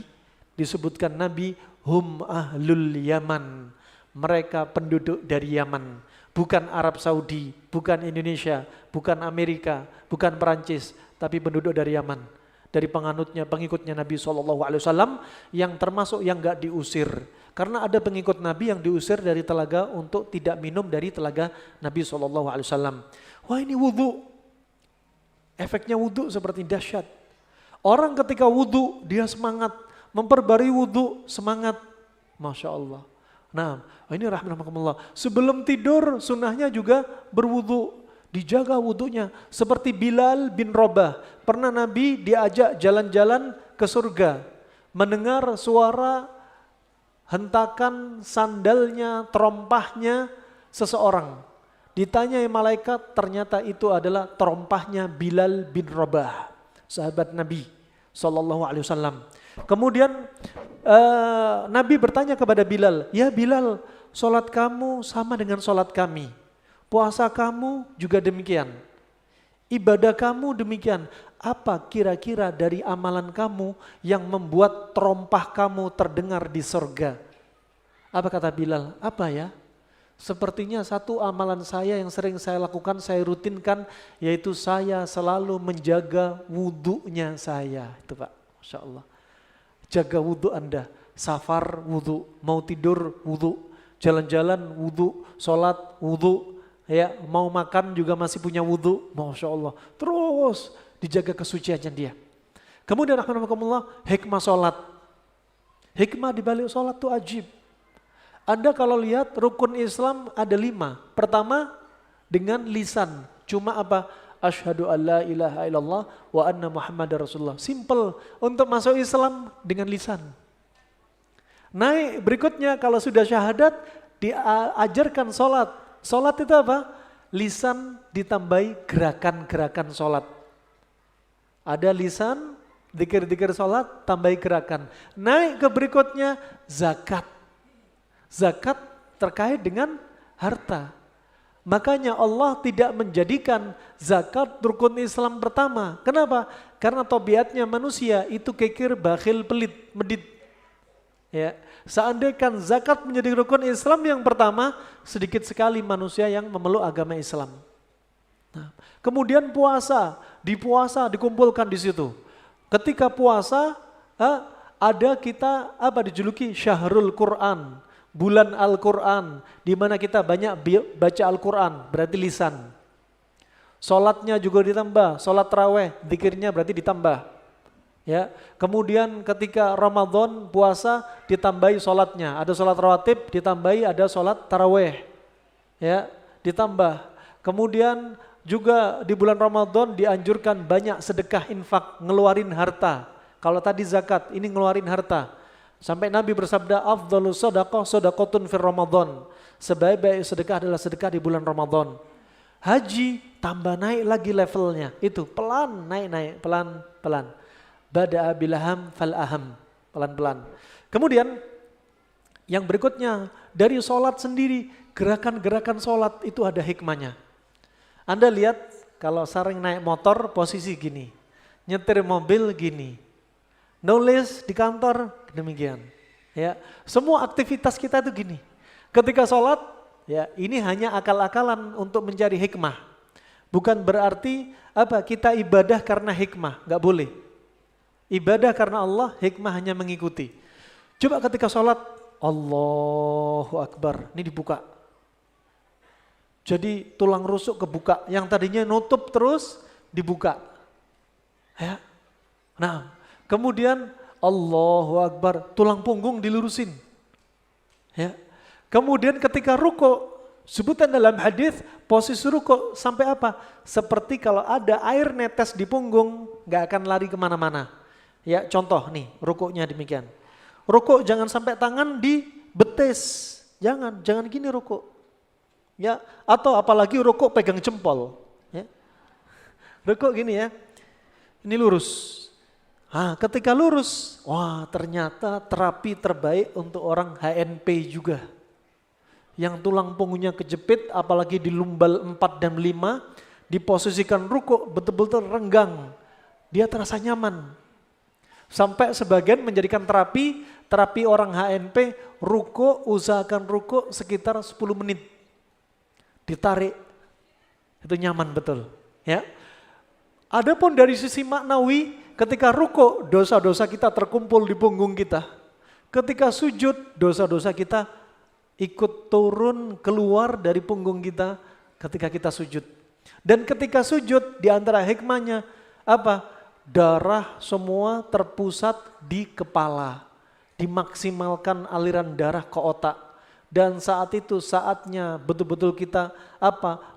Disebutkan Nabi, hum ahlul Yaman. Mereka penduduk dari Yaman. Bukan Arab Saudi, bukan Indonesia, bukan Amerika, bukan Perancis, tapi penduduk dari Yaman. Dari penganutnya, pengikutnya Nabi SAW yang termasuk yang gak diusir. Karena ada pengikut Nabi yang diusir dari telaga untuk tidak minum dari telaga Nabi SAW. Wah, ini wudhu. Efeknya wudhu seperti dahsyat. Orang ketika wudhu dia semangat, memperbarui wudhu semangat. Masya Allah. Nah, ini rahmatullah. Sebelum tidur sunnahnya juga berwudhu. Dijaga wudhunya. Seperti Bilal bin Rabah. Pernah Nabi diajak jalan-jalan ke surga. Mendengar suara hentakan sandalnya, terompahnya seseorang. Ditanyai malaikat, ternyata itu adalah terompahnya Bilal bin Rabah. Sahabat Nabi SAW. Kemudian Nabi bertanya kepada Bilal, ya Bilal, sholat kamu sama dengan sholat kami. Puasa kamu juga demikian. Ibadah kamu demikian. Apa kira-kira dari amalan kamu yang membuat terompah kamu terdengar di surga? Apa kata Bilal? Apa ya? Sepertinya satu amalan saya yang sering saya lakukan, saya rutinkan, yaitu saya selalu menjaga wudhunya saya. Itu Pak, Masya Allah. Jaga wudhu Anda. Safar wudhu, mau tidur wudhu, jalan-jalan wudhu, sholat wudhu. ya mau makan juga masih punya wudhu, Masya Allah. Terus dijaga kesuciannya dia. Kemudian rahmatullah, hikmah sholat. Hikmah di balik sholat itu ajib. Anda kalau lihat rukun Islam ada 5. Pertama dengan lisan. Cuma apa? Asyhadu an la ilaha illallah wa anna Muhammadar Rasulullah. Simple untuk masuk Islam dengan lisan. Naik berikutnya kalau sudah syahadat diajarkan sholat. Sholat itu apa? Lisan ditambahi gerakan-gerakan sholat. Ada lisan, dzikir-dzikir sholat, tambahi gerakan. Naik ke berikutnya zakat. Zakat terkait dengan harta. Makanya Allah tidak menjadikan zakat rukun Islam pertama. Kenapa? Karena tabiatnya manusia itu kikir, bakhil, pelit, medit. Ya, seandainya zakat menjadi rukun Islam yang pertama, sedikit sekali manusia yang memeluk agama Islam. Nah, kemudian puasa, di puasa dikumpulkan di situ. Ketika puasa, ada kita dijuluki Syahrul Quran. Bulan Al-Quran, di mana kita banyak baca Al-Quran, berarti lisan. Sholatnya juga ditambah, sholat taraweh, dzikirnya berarti ditambah. Ya, kemudian ketika Ramadan puasa ditambahi sholatnya, ada sholat rawatib, ditambahi ada sholat taraweh, ya, ditambah. Kemudian juga di bulan Ramadan dianjurkan banyak sedekah infak, ngeluarin harta. Kalau tadi zakat, ini ngeluarin harta. Sampai Nabi bersabda, afdhalus shadaqah shadaqatun fir Ramadan. Sebaik-baik sedekah adalah sedekah di bulan Ramadan. Haji tambah naik lagi levelnya. Itu pelan naik, pelan-pelan. Bada'a bilaham fal aham. Pelan-pelan. Kemudian yang berikutnya dari sholat sendiri, gerakan-gerakan sholat itu ada hikmahnya. Anda lihat kalau sering naik motor posisi gini, nyetir mobil gini. Nulis di kantor demikian. Ya, semua aktivitas kita itu gini. Ketika sholat, ya ini hanya akal-akalan untuk mencari hikmah. Bukan berarti kita ibadah karena hikmah, nggak boleh. Ibadah karena Allah, hikmah hanya mengikuti. Coba ketika sholat, Allahu Akbar, ini dibuka. Jadi tulang rusuk kebuka, yang tadinya nutup terus dibuka. Ya, nah. Kemudian Allahu Akbar, tulang punggung dilurusin. Ya. Kemudian ketika ruku, sebutan dalam hadis posisi ruku sampai apa? Seperti kalau ada air netes di punggung, nggak akan lari kemana-mana. Ya, contoh nih, rukunya demikian. Ruku jangan sampai tangan di betis, jangan gini ruku. Ya, atau apalagi ruku pegang jempol. Ya. Ruku gini ya, ini lurus. Ketika lurus, wah ternyata terapi terbaik untuk orang HNP juga. Yang tulang punggungnya kejepit, apalagi di lumbal 4 dan 5, diposisikan ruku betul-betul renggang. Dia terasa nyaman. Sampai sebagian menjadikan terapi orang HNP, ruku, usahakan ruku sekitar 10 menit. Ditarik, itu nyaman betul. Ya. Adapun dari sisi maknawi, ketika ruku, dosa-dosa kita terkumpul di punggung kita. Ketika sujud, dosa-dosa kita ikut turun keluar dari punggung kita ketika kita sujud. Dan ketika sujud, di antara hikmahnya darah semua terpusat di kepala. Dimaksimalkan aliran darah ke otak. Dan saat itu saatnya betul-betul kita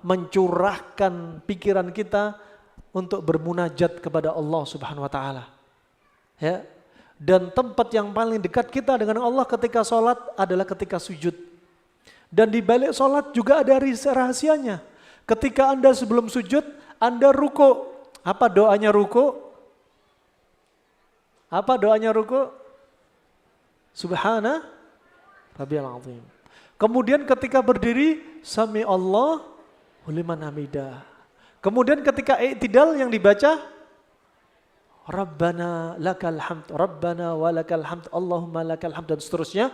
mencurahkan pikiran kita untuk bermunajat kepada Allah Subhanahu wa taala. Ya. Dan tempat yang paling dekat kita dengan Allah ketika sholat adalah ketika sujud. Dan di balik sholat juga ada rahasianya. Ketika Anda sebelum sujud, Anda ruku. Apa doanya ruku? Apa doanya ruku? Subhana Rabbiyal Azim. Kemudian ketika berdiri, Sami Allah liman hamidah. Kemudian ketika i'tidal yang dibaca, Rabbana lakal hamd, Rabbana walakal hamd, Allahumma lakal hamd, dan seterusnya.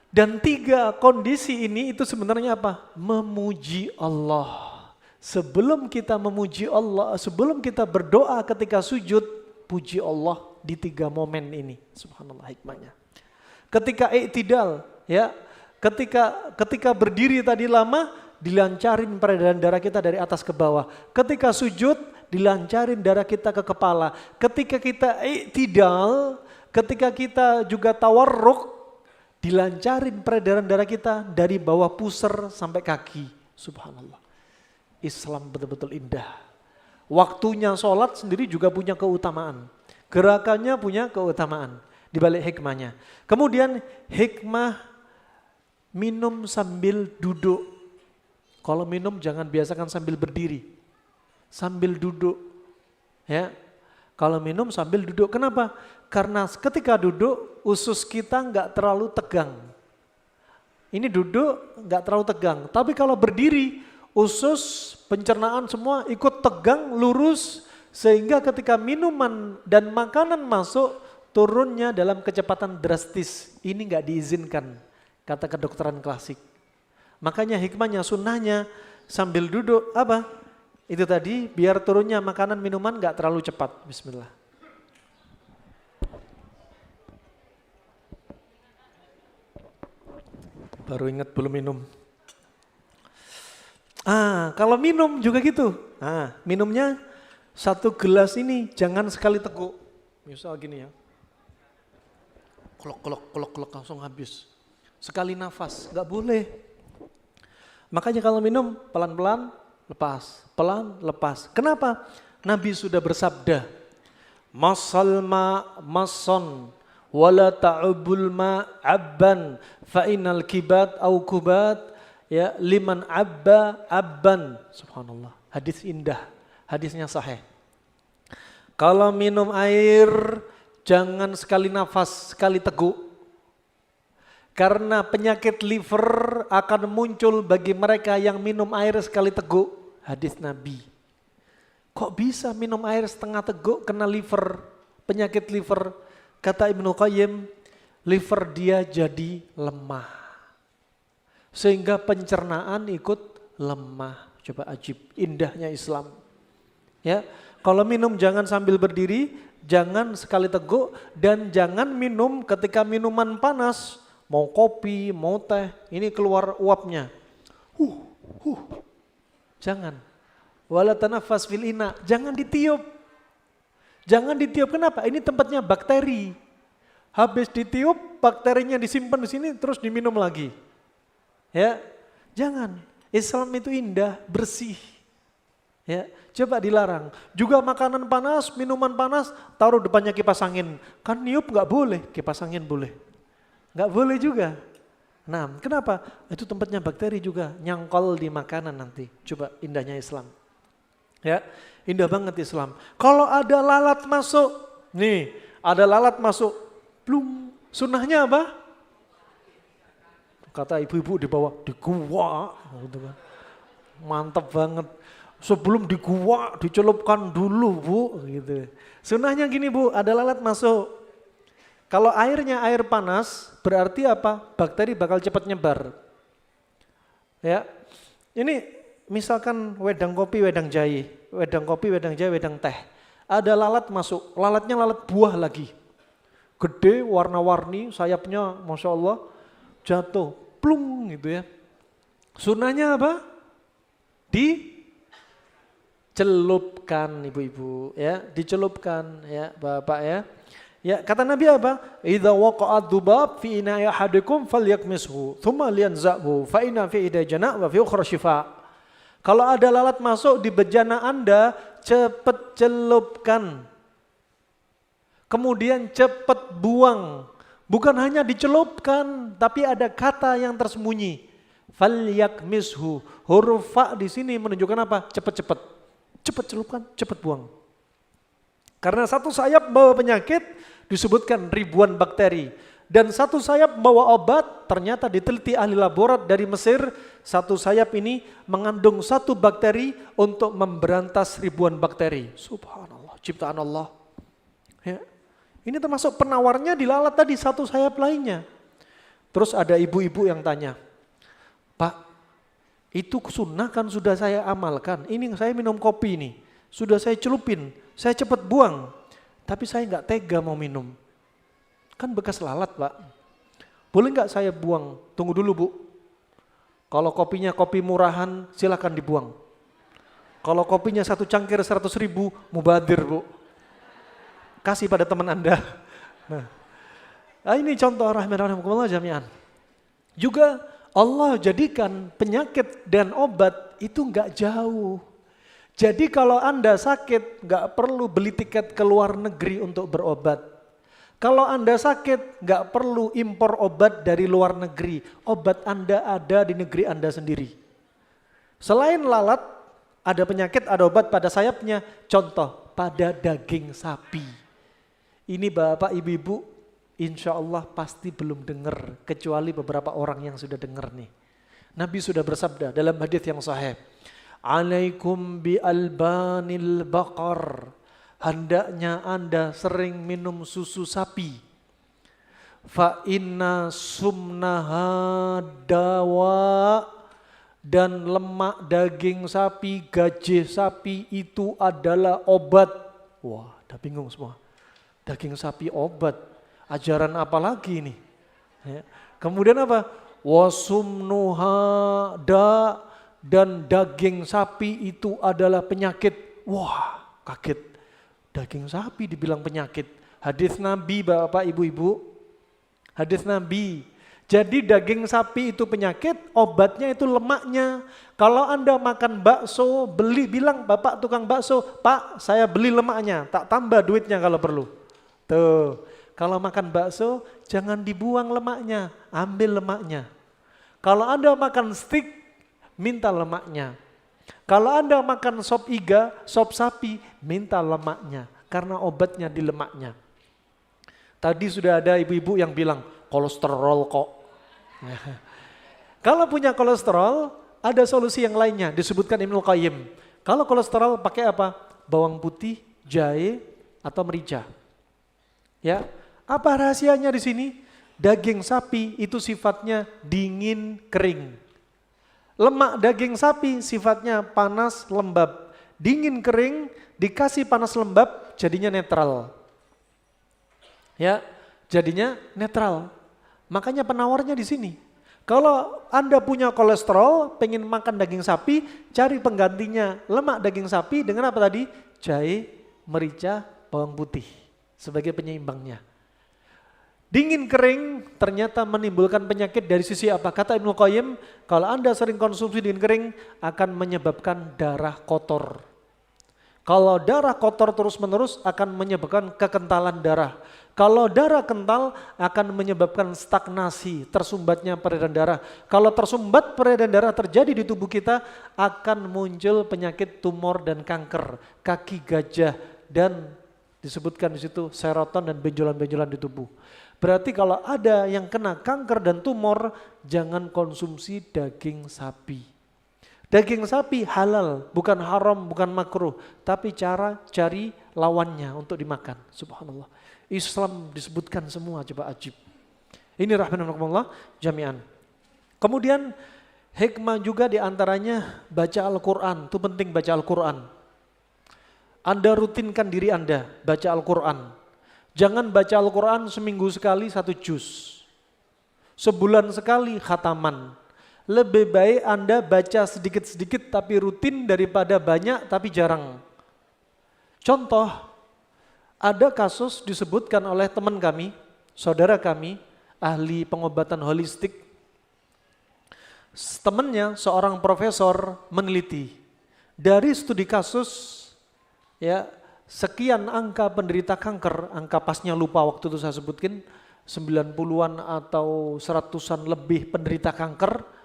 Dan 3 kondisi ini itu sebenarnya memuji Allah. Sebelum kita memuji Allah, sebelum kita berdoa ketika sujud, puji Allah di 3 momen ini. Subhanallah hikmahnya. Ketika i'tidal, ya, ketika berdiri tadi lama, dilancarin peredaran darah kita dari atas ke bawah. Ketika sujud, dilancarin darah kita ke kepala. Ketika kita i'tidal, ketika kita juga tawarruk, dilancarin peredaran darah kita dari bawah pusar sampai kaki. Subhanallah. Islam betul-betul indah. Waktunya sholat sendiri juga punya keutamaan. Gerakannya punya keutamaan. Di balik hikmahnya. Kemudian hikmah minum sambil duduk. Kalau minum jangan biasakan sambil berdiri. Sambil duduk. Ya. Kalau minum sambil duduk. Kenapa? Karena ketika duduk usus kita nggak terlalu tegang. Ini duduk nggak terlalu tegang. Tapi kalau berdiri usus, pencernaan semua ikut tegang, lurus. Sehingga ketika minuman dan makanan masuk turunnya dalam kecepatan drastis. Ini nggak diizinkan, kata kedokteran klasik. Makanya hikmahnya, sunnahnya sambil duduk apa? Itu tadi biar turunnya makanan minuman nggak terlalu cepat. Bismillah. Baru ingat belum minum. Kalau minum juga gitu. Minumnya 1 gelas ini jangan sekali teguk. Misal gini ya. Kolok langsung habis. Sekali nafas, nggak boleh. Makanya kalau minum pelan-pelan lepas, pelan lepas. Kenapa? Nabi sudah bersabda, masal ma mason wala ta'ubul ma abban fa innal kibat au kubat ya liman abba abban. Subhanallah. Hadis indah, hadisnya sahih. Kalau minum air jangan sekali nafas, sekali teguk. Karena penyakit liver akan muncul bagi mereka yang minum air sekali teguk. Hadis Nabi. Kok bisa minum air setengah teguk kena liver, penyakit liver? Kata Ibnu Qayyim, liver dia jadi lemah. Sehingga pencernaan ikut lemah. Coba ajib, indahnya Islam. Ya, kalau minum jangan sambil berdiri, jangan sekali teguk, dan jangan minum ketika minuman panas, mau kopi, mau teh, ini keluar uapnya. Jangan. Wala tanaffas fil ina, jangan ditiup. Jangan ditiup, kenapa? Ini tempatnya bakteri. Habis ditiup, bakterinya disimpan di sini terus diminum lagi. Ya, jangan. Islam itu indah, bersih. Ya, coba dilarang. Juga makanan panas, minuman panas, taruh depannya kipas angin. Kan niup nggak boleh, kipas angin boleh. Nggak boleh juga. Nah, kenapa? Itu tempatnya bakteri juga, nyangkol di makanan nanti. Coba indahnya Islam. Ya, indah banget Islam. Kalau ada lalat masuk, nih, ada lalat masuk, plung. Sunnahnya apa? Kata ibu-ibu di bawah, diguak, gitu kan. Mantap banget. Sebelum diguak, dicelupkan dulu bu, gitu. Sunnahnya gini bu, ada lalat masuk. Kalau airnya air panas, berarti apa? Bakteri bakal cepat nyebar. Ya, ini misalkan wedang kopi, wedang jahe, wedang kopi, wedang jahe, wedang teh. Ada lalat masuk, lalatnya lalat buah lagi. Gede, warna-warni, sayapnya Masya Allah, jatuh, plung gitu ya. Sunnahnya apa? Dicelupkan ibu-ibu ya, dicelupkan ya Bapak ya. Ya, kata Nabi apa? Idza waqa'ad dzubab fi ina'i ahadikum falyakmishu, thumma liyanza'hu, fa inna fi idajana wa fi ukhra shifa. Kalau ada lalat masuk di bejana Anda, cepat celupkan. Kemudian cepat buang. Bukan hanya dicelupkan, tapi ada kata yang tersembunyi. Falyakmishu. Huruf fa di sini menunjukkan apa? Cepat-cepat. Cepat celupkan, cepat buang. Karena satu sayap bawa penyakit disebutkan ribuan bakteri. Dan satu sayap bawa obat, ternyata diteliti ahli laborat dari Mesir, satu sayap ini mengandung satu bakteri untuk memberantas ribuan bakteri. Subhanallah, ciptaan Allah. Ya. Ini termasuk penawarnya di lalat tadi, satu sayap lainnya. Terus ada ibu-ibu yang tanya, Pak, itu sunnah kan sudah saya amalkan, ini saya minum kopi nih, sudah saya celupin, saya cepat buang, tapi saya nggak tega mau minum. Kan bekas lalat Pak, boleh nggak saya buang? Tunggu dulu Bu, Kalau kopinya kopi murahan silakan dibuang. Kalau kopinya 1 cangkir 100.000 mubadir Bu. Kasih pada teman Anda. Nah, ini contoh rahimahumullah jami'an. Juga Allah jadikan penyakit dan obat itu enggak jauh. Jadi kalau Anda sakit enggak perlu beli tiket ke luar negeri untuk berobat. Kalau Anda sakit enggak perlu impor obat dari luar negeri. Obat Anda ada di negeri Anda sendiri. Selain lalat, ada penyakit, ada obat pada sayapnya. Contoh, pada daging sapi. Ini Bapak Ibu-Ibu insya Allah pasti belum dengar, kecuali beberapa orang yang sudah dengar nih. Nabi sudah bersabda dalam hadis yang sahih, "Alaikum bi albanil baqar." Hendaknya Anda sering minum susu sapi. Fa inna sumnaha dawa, dan lemak daging sapi, gajih sapi itu adalah obat. Wah, udah bingung semua. Daging sapi obat. Ajaran apa lagi ini? Ya. Kemudian apa? Wasumnuha da, dan daging sapi itu adalah penyakit. Wah, kaget. Daging sapi dibilang penyakit. Hadis Nabi Bapak Ibu-ibu. Hadis Nabi. Jadi daging sapi itu penyakit, obatnya itu lemaknya. Kalau Anda makan bakso, bilang Bapak tukang bakso, "Pak, saya beli lemaknya, tak tambah duitnya kalau perlu." Tuh. Kalau makan bakso, jangan dibuang lemaknya, ambil lemaknya. Kalau Anda makan steak, minta lemaknya. Kalau Anda makan sop iga, sop sapi, minta lemaknya. Karena obatnya di lemaknya. Tadi sudah ada ibu-ibu yang bilang, kolesterol kok. Kalau punya kolesterol, ada solusi yang lainnya, disebutkan Ibnul Qayyim. Kalau kolesterol pakai apa? Bawang putih, jahe, atau merica. Ya. Apa rahasianya di sini? Daging sapi itu sifatnya dingin kering. Lemak daging sapi sifatnya panas lembab. Dingin kering dikasih panas lembab jadinya netral. Ya, jadinya netral. Makanya penawarnya di sini. Kalau Anda punya kolesterol, pengen makan daging sapi, cari penggantinya lemak daging sapi dengan apa tadi? Jahe, merica, bawang putih sebagai penyeimbangnya. Dingin kering ternyata menimbulkan penyakit dari sisi apa? Kata Ibnu Qayyim, kalau Anda sering konsumsi dingin kering akan menyebabkan darah kotor. Kalau darah kotor terus-menerus akan menyebabkan kekentalan darah. Kalau darah kental akan menyebabkan stagnasi, tersumbatnya peredaran darah. Kalau tersumbat peredaran darah terjadi di tubuh kita akan muncul penyakit tumor dan kanker, kaki gajah, dan disebutkan di situ seroton dan benjolan-benjolan di tubuh. Berarti kalau ada yang kena kanker dan tumor, jangan konsumsi daging sapi. Daging sapi halal, bukan haram, bukan makruh. Tapi cara cari lawannya untuk dimakan. Subhanallah. Islam disebutkan semua, coba ajib. Ini rahmatullah jami'an. Kemudian hikmah juga diantaranya baca Al-Quran. Itu penting baca Al-Quran. Anda rutinkan diri Anda baca Al-Quran. Jangan baca Al-Quran seminggu sekali 1 juz. Sebulan sekali khataman. Lebih baik Anda baca sedikit-sedikit tapi rutin daripada banyak tapi jarang. Contoh, ada kasus disebutkan oleh teman kami, saudara kami, ahli pengobatan holistik. Temannya seorang profesor meneliti. Dari studi kasus, ya, sekian angka penderita kanker, angka pasnya lupa waktu itu saya sebutkan, 90-an atau 100-an lebih penderita kanker,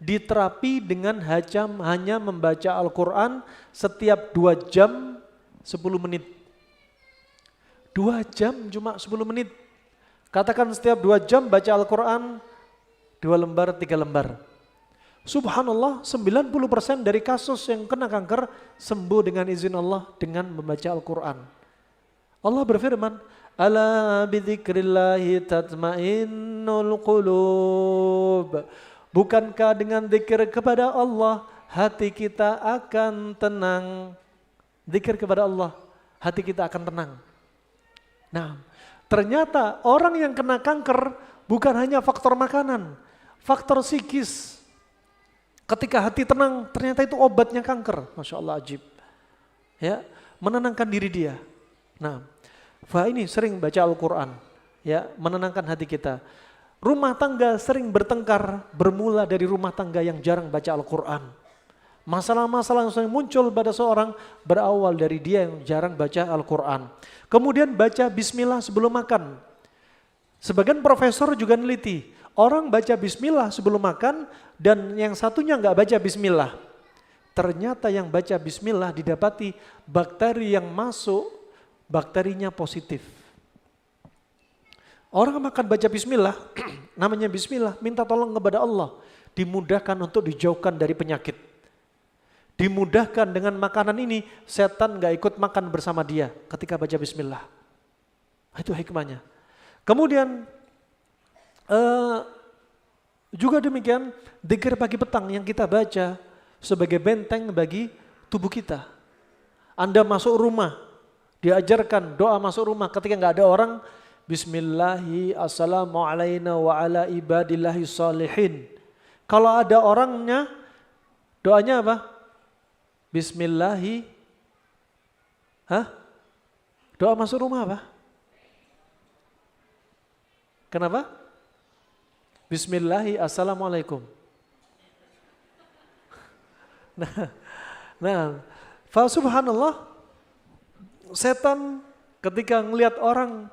diterapi dengan hanya membaca Al-Quran setiap 2 jam 10 menit. 2 jam cuma 10 menit. Katakan setiap 2 jam baca Al-Quran 2 lembar, 3 lembar. Subhanallah, 90% dari kasus yang kena kanker sembuh dengan izin Allah dengan membaca Al-Quran. Allah berfirman, "Ala bidzikrillahi tatmainnul qulub." Bukankah dengan zikir kepada Allah hati kita akan tenang? Zikir kepada Allah, hati kita akan tenang. Nah, ternyata orang yang kena kanker bukan hanya faktor makanan, faktor psikis. Ketika hati tenang, ternyata itu obatnya kanker. Masya Allah, ajib. Ya, menenangkan diri dia. Nah, ini sering baca Al-Quran, ya, menenangkan hati kita. Rumah tangga sering bertengkar bermula dari rumah tangga yang jarang baca Al-Quran. Masalah-masalah yang sering muncul pada seorang berawal dari dia yang jarang baca Al-Quran. Kemudian baca bismillah sebelum makan. Sebagian profesor juga neliti, orang baca bismillah sebelum makan dan yang satunya nggak baca bismillah. Ternyata yang baca bismillah didapati bakteri yang masuk, bakterinya positif. Orang makan baca bismillah, namanya bismillah, minta tolong kepada Allah. Dimudahkan untuk dijauhkan dari penyakit. Dimudahkan dengan makanan ini, setan gak ikut makan bersama dia ketika baca bismillah. Itu hikmahnya. Kemudian juga demikian, dzikir pagi petang yang kita baca sebagai benteng bagi tubuh kita. Anda masuk rumah, diajarkan doa masuk rumah ketika gak ada orang, Bismillahi assalamu alayna wa ala ibadillahi salihin. Kalau ada orangnya, doanya apa? Bismillahi, doa masuk rumah apa? Kenapa? Bismillahi assalamualaikum. Fa subhanallah, setan ketika ngelihat orang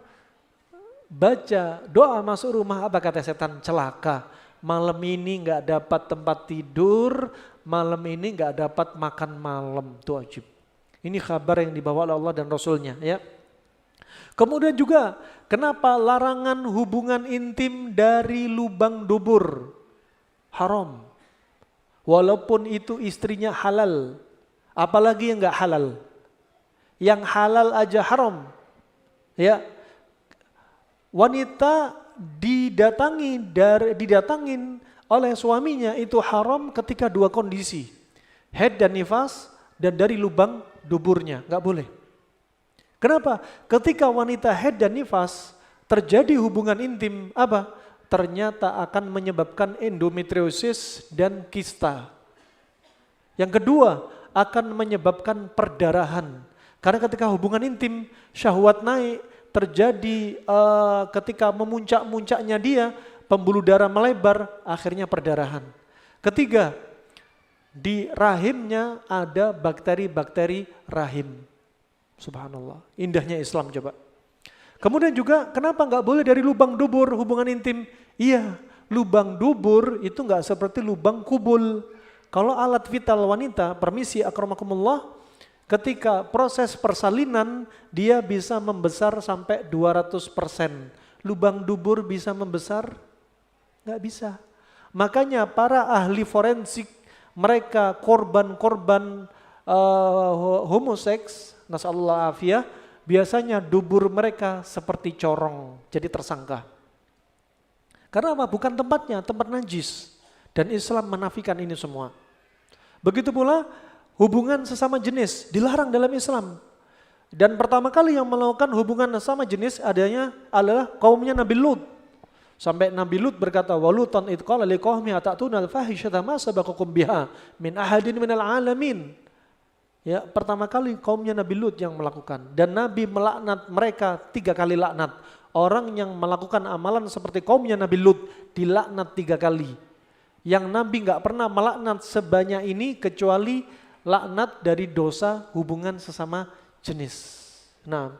baca doa masuk rumah, apa kata setan? Celaka. Malam ini nggak dapat tempat tidur, malam ini nggak dapat makan malam. Itu wajib. Ini kabar yang dibawa oleh Allah dan Rasulnya, ya. Kemudian juga kenapa larangan hubungan intim dari lubang dubur haram? Walaupun itu istrinya halal, apalagi yang nggak halal. Yang halal aja haram, ya. Wanita didatangin oleh suaminya itu haram ketika dua kondisi, haid dan nifas, dan dari lubang duburnya, nggak boleh. Kenapa? Ketika wanita haid dan nifas terjadi hubungan intim, apa? Ternyata akan menyebabkan endometriosis dan kista. Yang kedua, akan menyebabkan perdarahan. Karena ketika hubungan intim, syahwat naik, terjadi ketika memuncak-muncaknya dia, pembuluh darah melebar, akhirnya perdarahan. Ketiga, di rahimnya ada bakteri-bakteri rahim. Subhanallah, indahnya Islam coba. Kemudian juga kenapa nggak boleh dari lubang dubur hubungan intim? Iya, lubang dubur itu nggak seperti lubang kubul. Kalau alat vital wanita, permisi akramakumullah, ketika proses persalinan dia bisa membesar sampai 200%. Lubang dubur bisa membesar? Nggak bisa. Makanya para ahli forensik, mereka korban-korban homoseks, nasallallahu afiyah, biasanya dubur mereka seperti corong, jadi tersangka. Karena apa? Bukan tempatnya, tempat najis. Dan Islam menafikan ini semua. Begitu pula hubungan sesama jenis dilarang dalam Islam. Dan pertama kali yang melakukan hubungan sesama jenis adalah kaumnya Nabi Lut. Sampai Nabi Lut berkata, "Walutan id qala liqaumi atatuna al-fahishata ma sabaqakum biha min ahadin minal alamin." Ya, pertama kali kaumnya Nabi Lut yang melakukan, dan Nabi melaknat mereka 3 kali laknat. Orang yang melakukan amalan seperti kaumnya Nabi Lut dilaknat 3 kali. Yang Nabi nggak pernah melaknat sebanyak ini kecuali laknat dari dosa hubungan sesama jenis. Nah,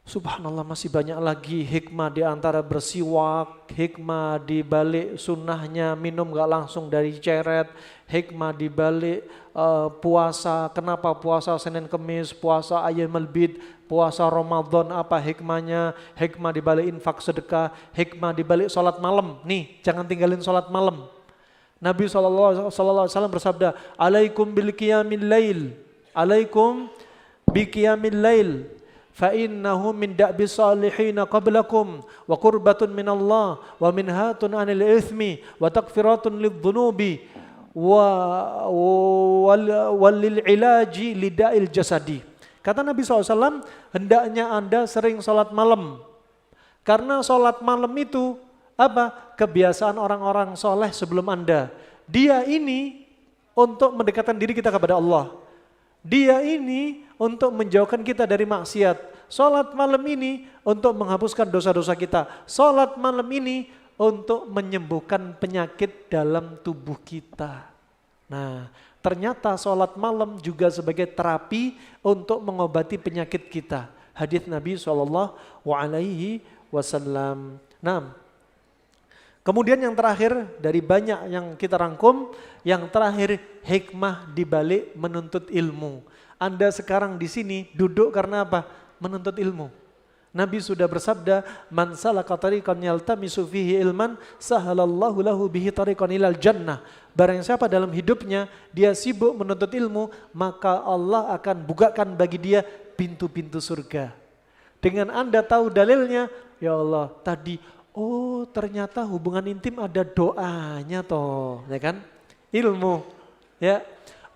subhanallah, masih banyak lagi hikmah di antara bersiwak, hikmah di balik sunnahnya minum gak langsung dari ceret, hikmah di balik puasa, kenapa puasa Senin Kemis, puasa Ayyamul Bid, puasa Ramadan, apa hikmahnya, hikmah di balik infak sedekah, hikmah di balik sholat malam. Nih, jangan tinggalin sholat malam. Nabi SAW bersabda, "Alaikum bil qiyamil lail, alaikum bi qiyamil lail. فَإِنَّهُ مِنْ دَأْبِ الصَّالِحِينَ قَبْلَكُمْ وَقُرْبَةٌ مِنَ اللَّهِ وَمِنْهَاتٌ عَنِ الْإِثْمِ وَتَغْفِرَةٌ لِلذُّنُوبِ وَلِلْعِلَاجِ لِدَاءِ الْجَسَدِ." Kata Nabi SAW, hendaknya Anda sering sholat malam. Karena sholat malam itu apa? Kebiasaan orang-orang soleh sebelum Anda. Dia ini untuk mendekatkan diri kita kepada Allah. Dia ini untuk menjauhkan kita dari maksiat. Salat malam ini untuk menghapuskan dosa-dosa kita. Salat malam ini untuk menyembuhkan penyakit dalam tubuh kita. Nah, ternyata salat malam juga sebagai terapi untuk mengobati penyakit kita. Hadits Nabi SAW. Nah, kemudian yang terakhir dari banyak yang kita rangkum, yang terakhir hikmah di balik menuntut ilmu. Anda sekarang di sini duduk karena apa? Menuntut ilmu. Nabi sudah bersabda, "Man salaka tariqan yaltamisu fihi ilman, sahalallahu lahu bihi tariqan ilal jannah." Barang siapa dalam hidupnya dia sibuk menuntut ilmu, maka Allah akan bukakan bagi dia pintu-pintu surga. Dengan Anda tahu dalilnya, ya Allah, tadi oh ternyata hubungan intim ada doanya toh, ya kan? Ilmu, ya.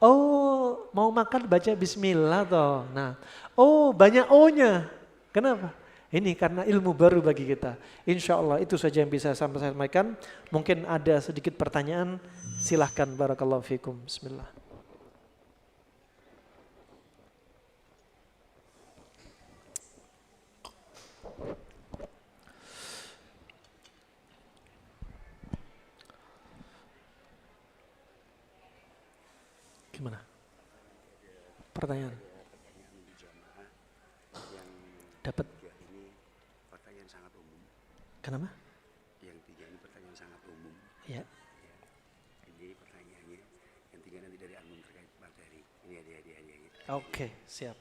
Oh mau makan baca bismillah toh. Nah, oh banyak O-nya. Kenapa? Ini karena ilmu baru bagi kita. Insya Allah itu saja yang bisa saya sampaikan. Mungkin ada sedikit pertanyaan, silahkan. Barakallahu fikum. Bismillah. Gimana? Pertanyaan. Dapat. Pertanyaan sangat umum. Kenapa? Yang tiga ini pertanyaan sangat umum. Ya. Jadi pertanyaannya yang tiga nanti dari album terkait materi. Ini hadiah-hadiahnya gitu. Oke, siap.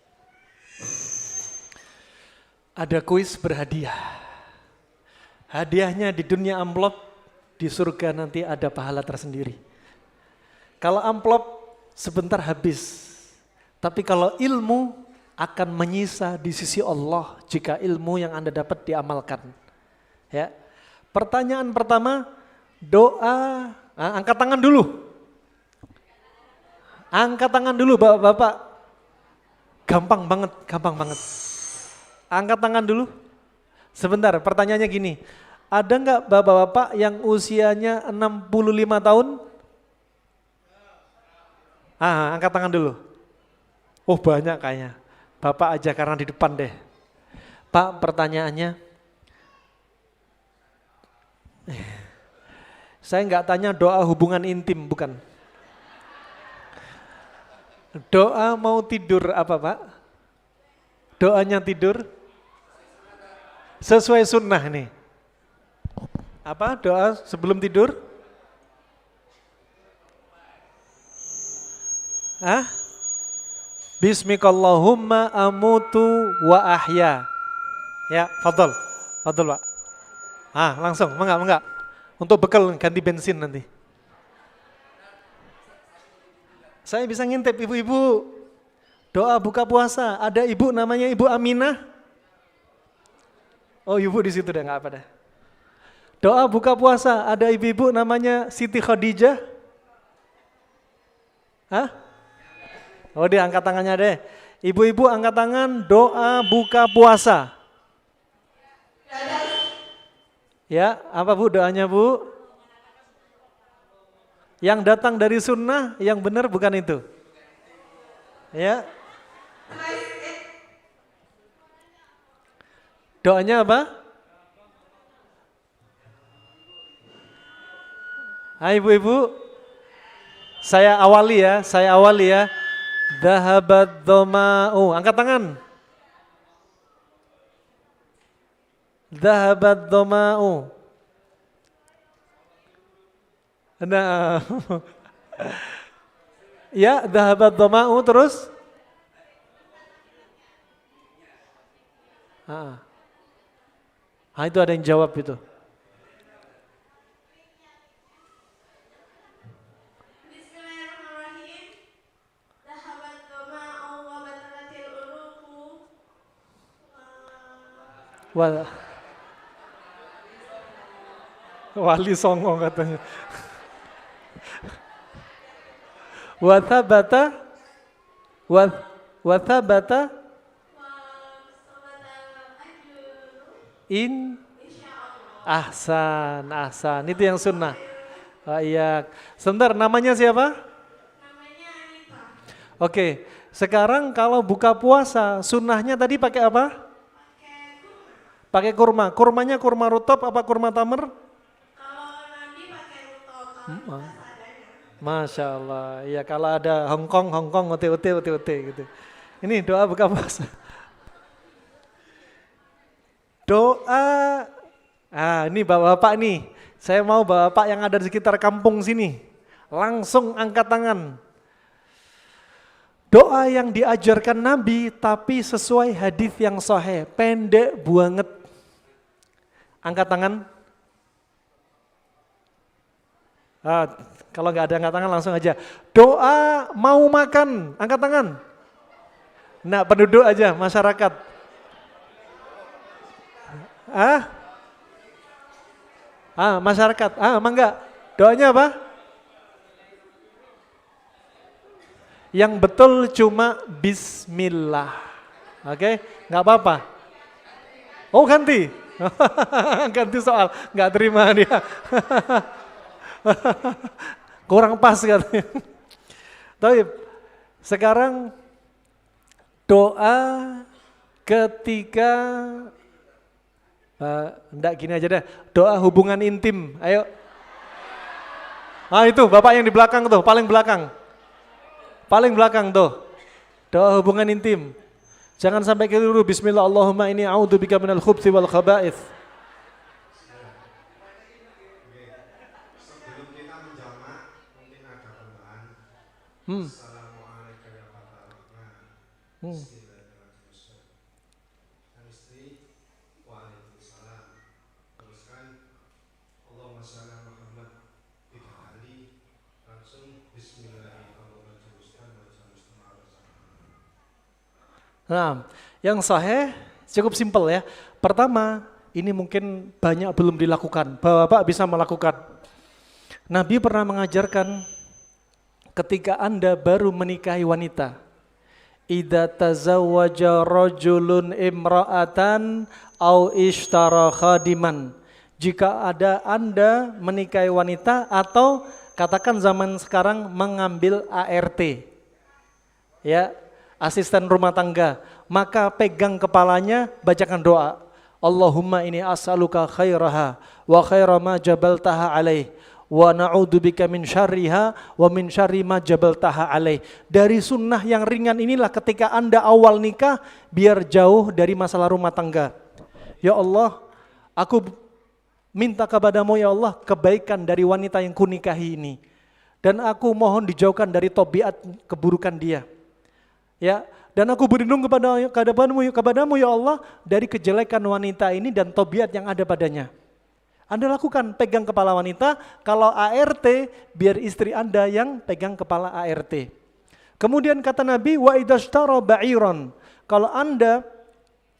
Ada kuis berhadiah. Hadiahnya di dunia amplop, di surga nanti ada pahala tersendiri. Kalau amplop sebentar habis, tapi kalau ilmu akan menyisa di sisi Allah jika ilmu yang Anda dapat diamalkan. Ya. Pertanyaan pertama, doa, angkat tangan dulu. Angkat tangan dulu Bapak-bapak. Gampang banget, gampang banget. Angkat tangan dulu. Sebentar, pertanyaannya gini. Ada enggak Bapak-bapak yang usianya 65 tahun? Angkat tangan dulu. Oh banyak kayaknya. Bapak aja karena di depan deh. Pak, pertanyaannya. Saya enggak tanya doa hubungan intim, bukan. Doa mau tidur apa Pak? Doanya tidur? Sesuai sunnah nih. Apa doa sebelum tidur? Bismikallahumma amutu wa ahya. Ya, fadol. Fadol Pak. Langsung, enggak. Untuk bekal ganti bensin nanti. Saya bisa ngintip ibu-ibu. Doa buka puasa. Ada ibu namanya Ibu Aminah. Oh ibu di situ deh, enggak apa deh. Doa buka puasa. Ada ibu-ibu namanya Siti Khadijah. Oh dia angkat tangannya deh. Ibu-ibu angkat tangan doa buka puasa. Ya, apa Bu doanya Bu? Yang datang dari sunnah, yang benar bukan itu. Ya. Doanya apa? Ibu-ibu, saya awali ya. Dhahabat dhama'u. Angkat tangan. Dhahabat dhama'u. Nah. Ya, dhahabat dhama'u terus. Itu ada yang jawab itu. Wali Songo katanya. Wathabata ahsan itu yang sunnah. Iya. Sebentar, namanya siapa? Oke, sekarang kalau buka puasa, sunnahnya tadi pakai apa? Pakai kurma. Kurmanya kurma rutop apa kurma tamer? Masya Allah. Ya kalau ada Hongkong, Hongkong, ote-ote, ote-ote gitu. Ini doa buka puasa. Doa, ini bapak-bapak nih. Saya mau bapak yang ada di sekitar kampung sini. Langsung angkat tangan. Doa yang diajarkan Nabi tapi sesuai hadis yang sahih, pendek banget. Angkat tangan. Kalau nggak ada angkat tangan langsung aja. Doa mau makan, angkat tangan. Nah, penduduk aja, masyarakat. Masyarakat. Mangga. Doanya apa? Yang betul cuma bismillah. Oke, nggak apa-apa. Oh, ganti. Ganti soal, nggak terima dia. Kurang pas katanya. Tapi sekarang doa ketika enggak gini aja deh, doa hubungan intim. Ayo. Itu bapak yang di belakang tuh, paling belakang. Paling belakang tuh. Doa hubungan intim. Jangan sampai keliru. Bismillah Allahumma inni a'udzubika minal khubthi wal khaba'ith. Sebelum kita menjamak, mungkin ada tambahan. Assalamualaikum warahmatullahi wabarakatuh. Dan istri, waalaikumsalam. Teruskan, Allahumma shalli ala Muhammad 3 kali. Langsung Bismillahirrahmanirrahim. Nah, yang sahih cukup simpel ya. Pertama, ini mungkin banyak belum dilakukan. Bapak bisa melakukan. Nabi pernah mengajarkan ketika Anda baru menikahi wanita. Idza tazawwaja rajulun imra'atan au ishtara khadiman. Jika ada Anda menikahi wanita atau katakan zaman sekarang mengambil ART. Ya, asisten rumah tangga, maka pegang kepalanya, bacakan doa. Allahumma inni as'aluka khairaha wa khaira ma jabaltaha alaih wa na'udzubika min syarriha wa min syarri ma jabaltaha alaih. Dari sunnah yang ringan inilah ketika Anda awal nikah biar jauh dari masalah rumah tangga. Ya Allah, aku minta kepadamu ya Allah kebaikan dari wanita yang kunikahi ini. Dan aku mohon dijauhkan dari tabiat keburukan dia. Ya, dan aku berlindung kepadamu ya Allah dari kejelekan wanita ini dan tabiat yang ada padanya. Anda lakukan, pegang kepala wanita, kalau ART biar istri Anda yang pegang kepala ART. Kemudian kata Nabi, wa idashtara ba'iran. Kalau Anda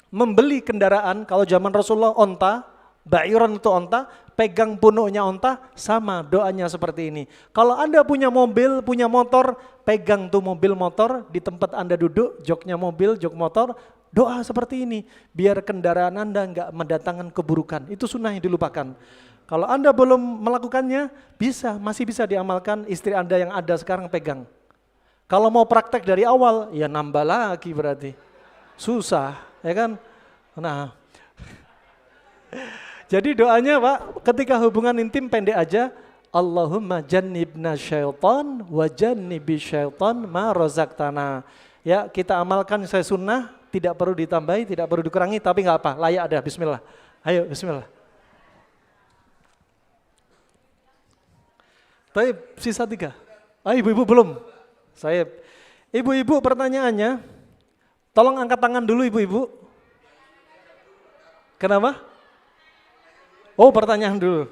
membeli kendaraan, kalau zaman Rasulullah onta, ba'iran itu onta, pegang punuknya onta, sama doanya seperti ini. Kalau Anda punya mobil, punya motor, pegang tuh mobil motor di tempat Anda duduk, joknya mobil, jok motor, doa seperti ini. Biar kendaraan Anda enggak mendatangkan keburukan. Itu sunnah yang dilupakan. Kalau Anda belum melakukannya, masih bisa diamalkan, istri Anda yang ada sekarang pegang. Kalau mau praktek dari awal, ya nambah lagi berarti. Susah, ya kan? Nah, jadi doanya Pak, ketika hubungan intim pendek aja, Allahumma jannibna syaitan wa jannibi syaitan ma razaqtana. Ya, kita amalkan sesuai sunnah, tidak perlu ditambahi, tidak perlu dikurangi, tapi enggak apa, layak ada. Bismillah. Ayo, bismillah. Tapi sisa 3. Ibu-ibu belum. Saya, ibu-ibu pertanyaannya, tolong angkat tangan dulu ibu-ibu. Kenapa? Oh, pertanyaan dulu.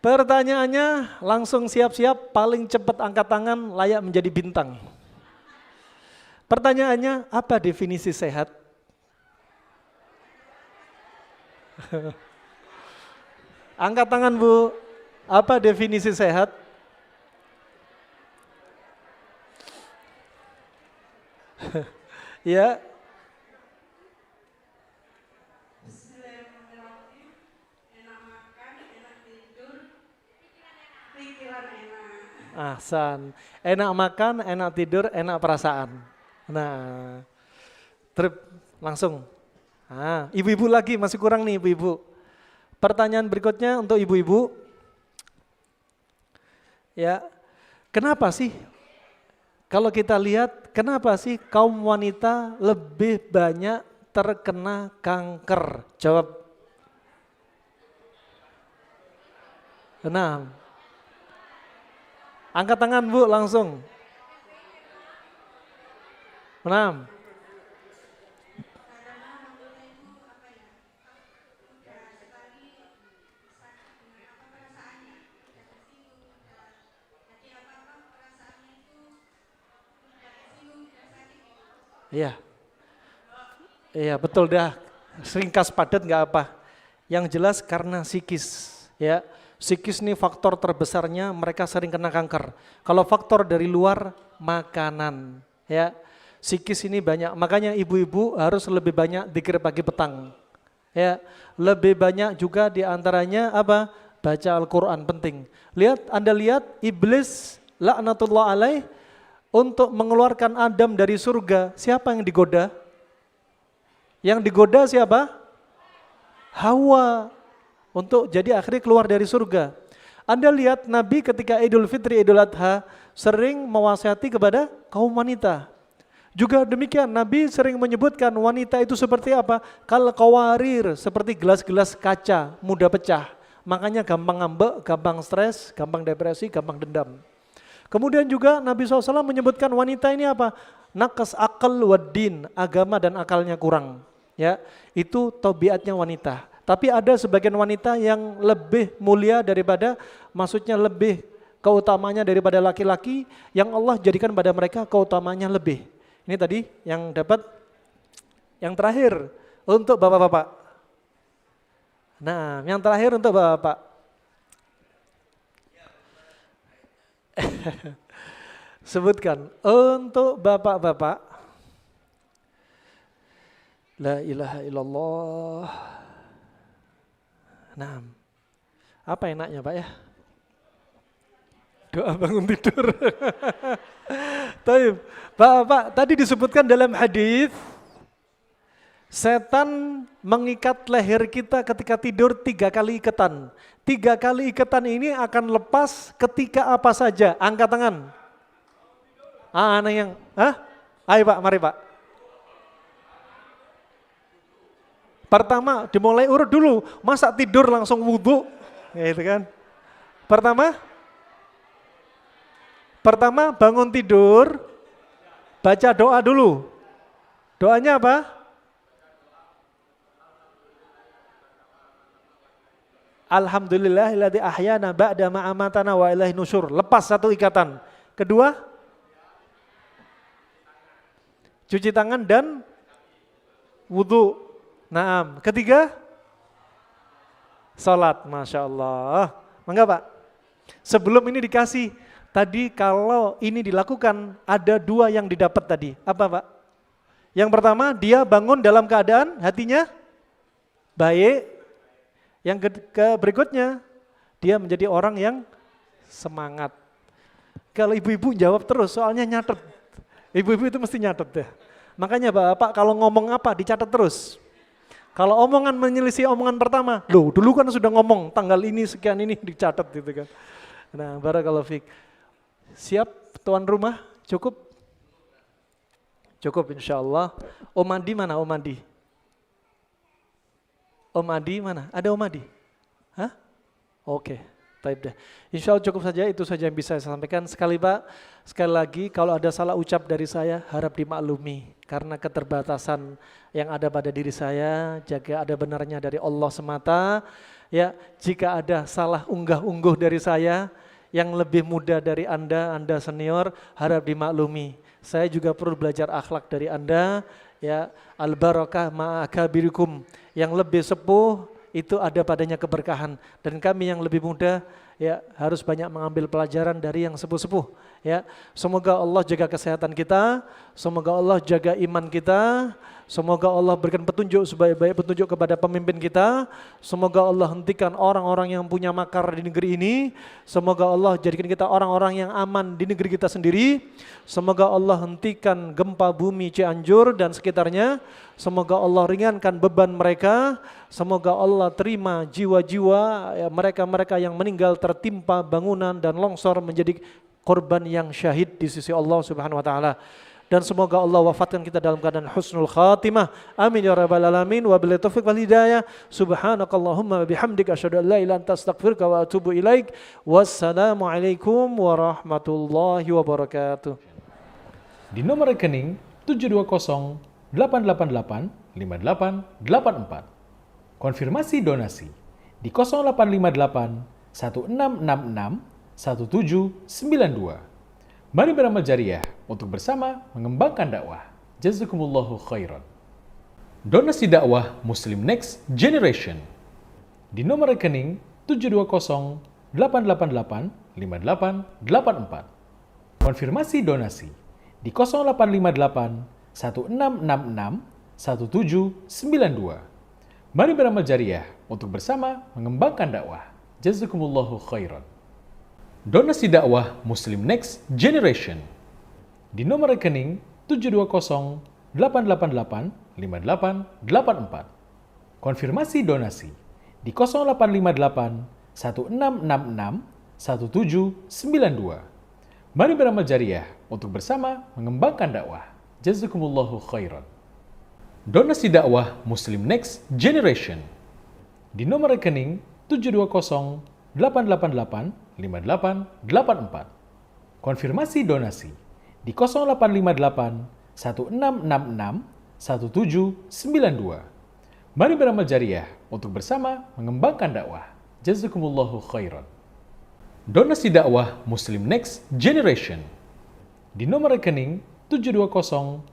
Pertanyaannya langsung siap-siap, paling cepat angkat tangan layak menjadi bintang. Pertanyaannya, apa definisi sehat? Angkat tangan Bu, apa definisi sehat? Ya. Ahsan. Enak makan, enak tidur, enak perasaan. Nah, langsung. Ibu-ibu lagi, masih kurang nih ibu-ibu. Pertanyaan berikutnya untuk ibu-ibu. Ya, kenapa sih? Kalau kita lihat, kenapa sih kaum wanita lebih banyak terkena kanker? Jawab. Nah, angkat tangan Bu langsung. 6. Iya, iya betul dah. Ringkas padat nggak apa. Yang jelas karena psikis, ya. Psikis ini faktor terbesarnya mereka sering kena kanker. Kalau faktor dari luar makanan, ya. Psikis ini banyak, makanya ibu-ibu harus lebih banyak dzikir pagi petang. Ya, lebih banyak juga diantaranya apa? Baca Al-Quran penting. Anda lihat iblis laknatullah alaih untuk mengeluarkan Adam dari surga, siapa yang digoda? Yang digoda siapa? Hawa. Untuk jadi akhirnya keluar dari surga. Anda lihat Nabi ketika Idul Fitri, Idul Adha sering mewasiati kepada kaum wanita. Juga demikian Nabi sering menyebutkan wanita itu seperti apa? Kal qawarir, seperti gelas-gelas kaca, mudah pecah. Makanya gampang ngambek, gampang stres, gampang depresi, gampang dendam. Kemudian juga Nabi SAW menyebutkan wanita ini apa? Nakas akal waddin, agama dan akalnya kurang. Ya, itu tabiatnya wanita. Tapi ada sebagian wanita yang lebih mulia daripada, maksudnya lebih keutamanya daripada laki-laki, yang Allah jadikan pada mereka keutamanya lebih. Ini tadi yang dapat, yang terakhir untuk bapak-bapak. Nah, yang terakhir untuk bapak-bapak. Sebutkan untuk bapak-bapak. La ilaha illallah. Nah, apa enaknya Pak ya? Doa bangun tidur. Taib. Bapak, tadi disebutkan dalam hadis setan mengikat leher kita ketika tidur 3 kali ikatan. 3 kali ikatan ini akan lepas ketika apa saja. Angkat tangan. Anak yang, ayo Pak, mari Pak. Pertama dimulai urut dulu, masa tidur langsung wudhu, gitu kan. Pertama bangun tidur, baca doa dulu. Doanya apa? Alhamdulillahilladzi ahyana ba'da ma amatana wa ilaihi nusyur. Lepas 1 ikatan. Kedua, cuci tangan dan wudhu. Naam. Ketiga, salat. Masya Allah. Mangga Pak. Sebelum ini dikasih, tadi kalau ini dilakukan ada 2 yang didapat tadi. Apa Pak? Yang pertama, dia bangun dalam keadaan hatinya baik. Yang berikutnya, dia menjadi orang yang semangat. Kalau ibu-ibu jawab terus, soalnya nyatet. Ibu-ibu itu mesti nyatet ya. Makanya Bapak kalau ngomong apa dicatat terus. Kalau omongan menyelisih omongan pertama, loh dulu kan sudah ngomong tanggal ini sekian ini dicatat gitu kan. Nah, barakallahu fiik. Siap tuan rumah? Cukup? Cukup insyaallah. Om Adi mana Om Adi? Om Adi mana? Ada Om Adi? Hah? Oke. Taib deh. Insya Allah cukup saja, itu saja yang bisa saya sampaikan. Sekali Pak, sekali lagi kalau ada salah ucap dari saya harap dimaklumi. Karena keterbatasan yang ada pada diri saya, jaga ada benarnya dari Allah semata. Ya, jika ada salah unggah-ungguh dari saya, yang lebih muda dari Anda senior, harap dimaklumi. Saya juga perlu belajar akhlak dari Anda. Ya, al-barakah ma'akabirikum. Yang lebih sepuh, itu ada padanya keberkahan. Dan kami yang lebih muda, ya harus banyak mengambil pelajaran dari yang sepuh-sepuh ya. Semoga Allah jaga kesehatan kita, semoga Allah jaga iman kita, semoga Allah berikan petunjuk sebaik-baik petunjuk kepada pemimpin kita, semoga Allah hentikan orang-orang yang punya makar di negeri ini, semoga Allah jadikan kita orang-orang yang aman di negeri kita sendiri, semoga Allah hentikan gempa bumi Cianjur dan sekitarnya, semoga Allah ringankan beban mereka, semoga Allah terima jiwa-jiwa ya, mereka-mereka yang meninggal tertimpa bangunan dan longsor menjadi korban yang syahid di sisi Allah Subhanahu wa taala. Dan semoga Allah wafatkan kita dalam keadaan husnul khatimah. Amin ya rabbal alamin. Wa billahi taufiq wal hidayah. Subhanakallahumma wa bihamdika asyhadu an la ilaha illa anta astaghfiruka wa atubu ilaik. Wassalamu alaikum warahmatullahi wabarakatuh. Di nomor rekening 720-888-5884. Konfirmasi donasi di 0858 1666 1792. Mari beramal jariah untuk bersama mengembangkan dakwah. Jazakumullahu khairan. Donasi dakwah Muslim Next Generation di nomor rekening 720-888-5884. Konfirmasi donasi di 0858 1666 1792. Mari beramal jariah untuk bersama mengembangkan dakwah. Jazakumullahu khairan. Donasi dakwah Muslim Next Generation di nomor rekening 720-888-5884. Konfirmasi donasi di 0858 1666 1792. Mari beramal jariah untuk bersama mengembangkan dakwah. Jazakumullahu khairan. Donasi dakwah Muslim Next Generation di nomor rekening 720-888-5884. Konfirmasi donasi di 0858 1666 1792. Mari beramal jariah untuk bersama mengembangkan dakwah. Jazakumullahu khairan. Donasi dakwah Muslim Next Generation di nomor rekening 720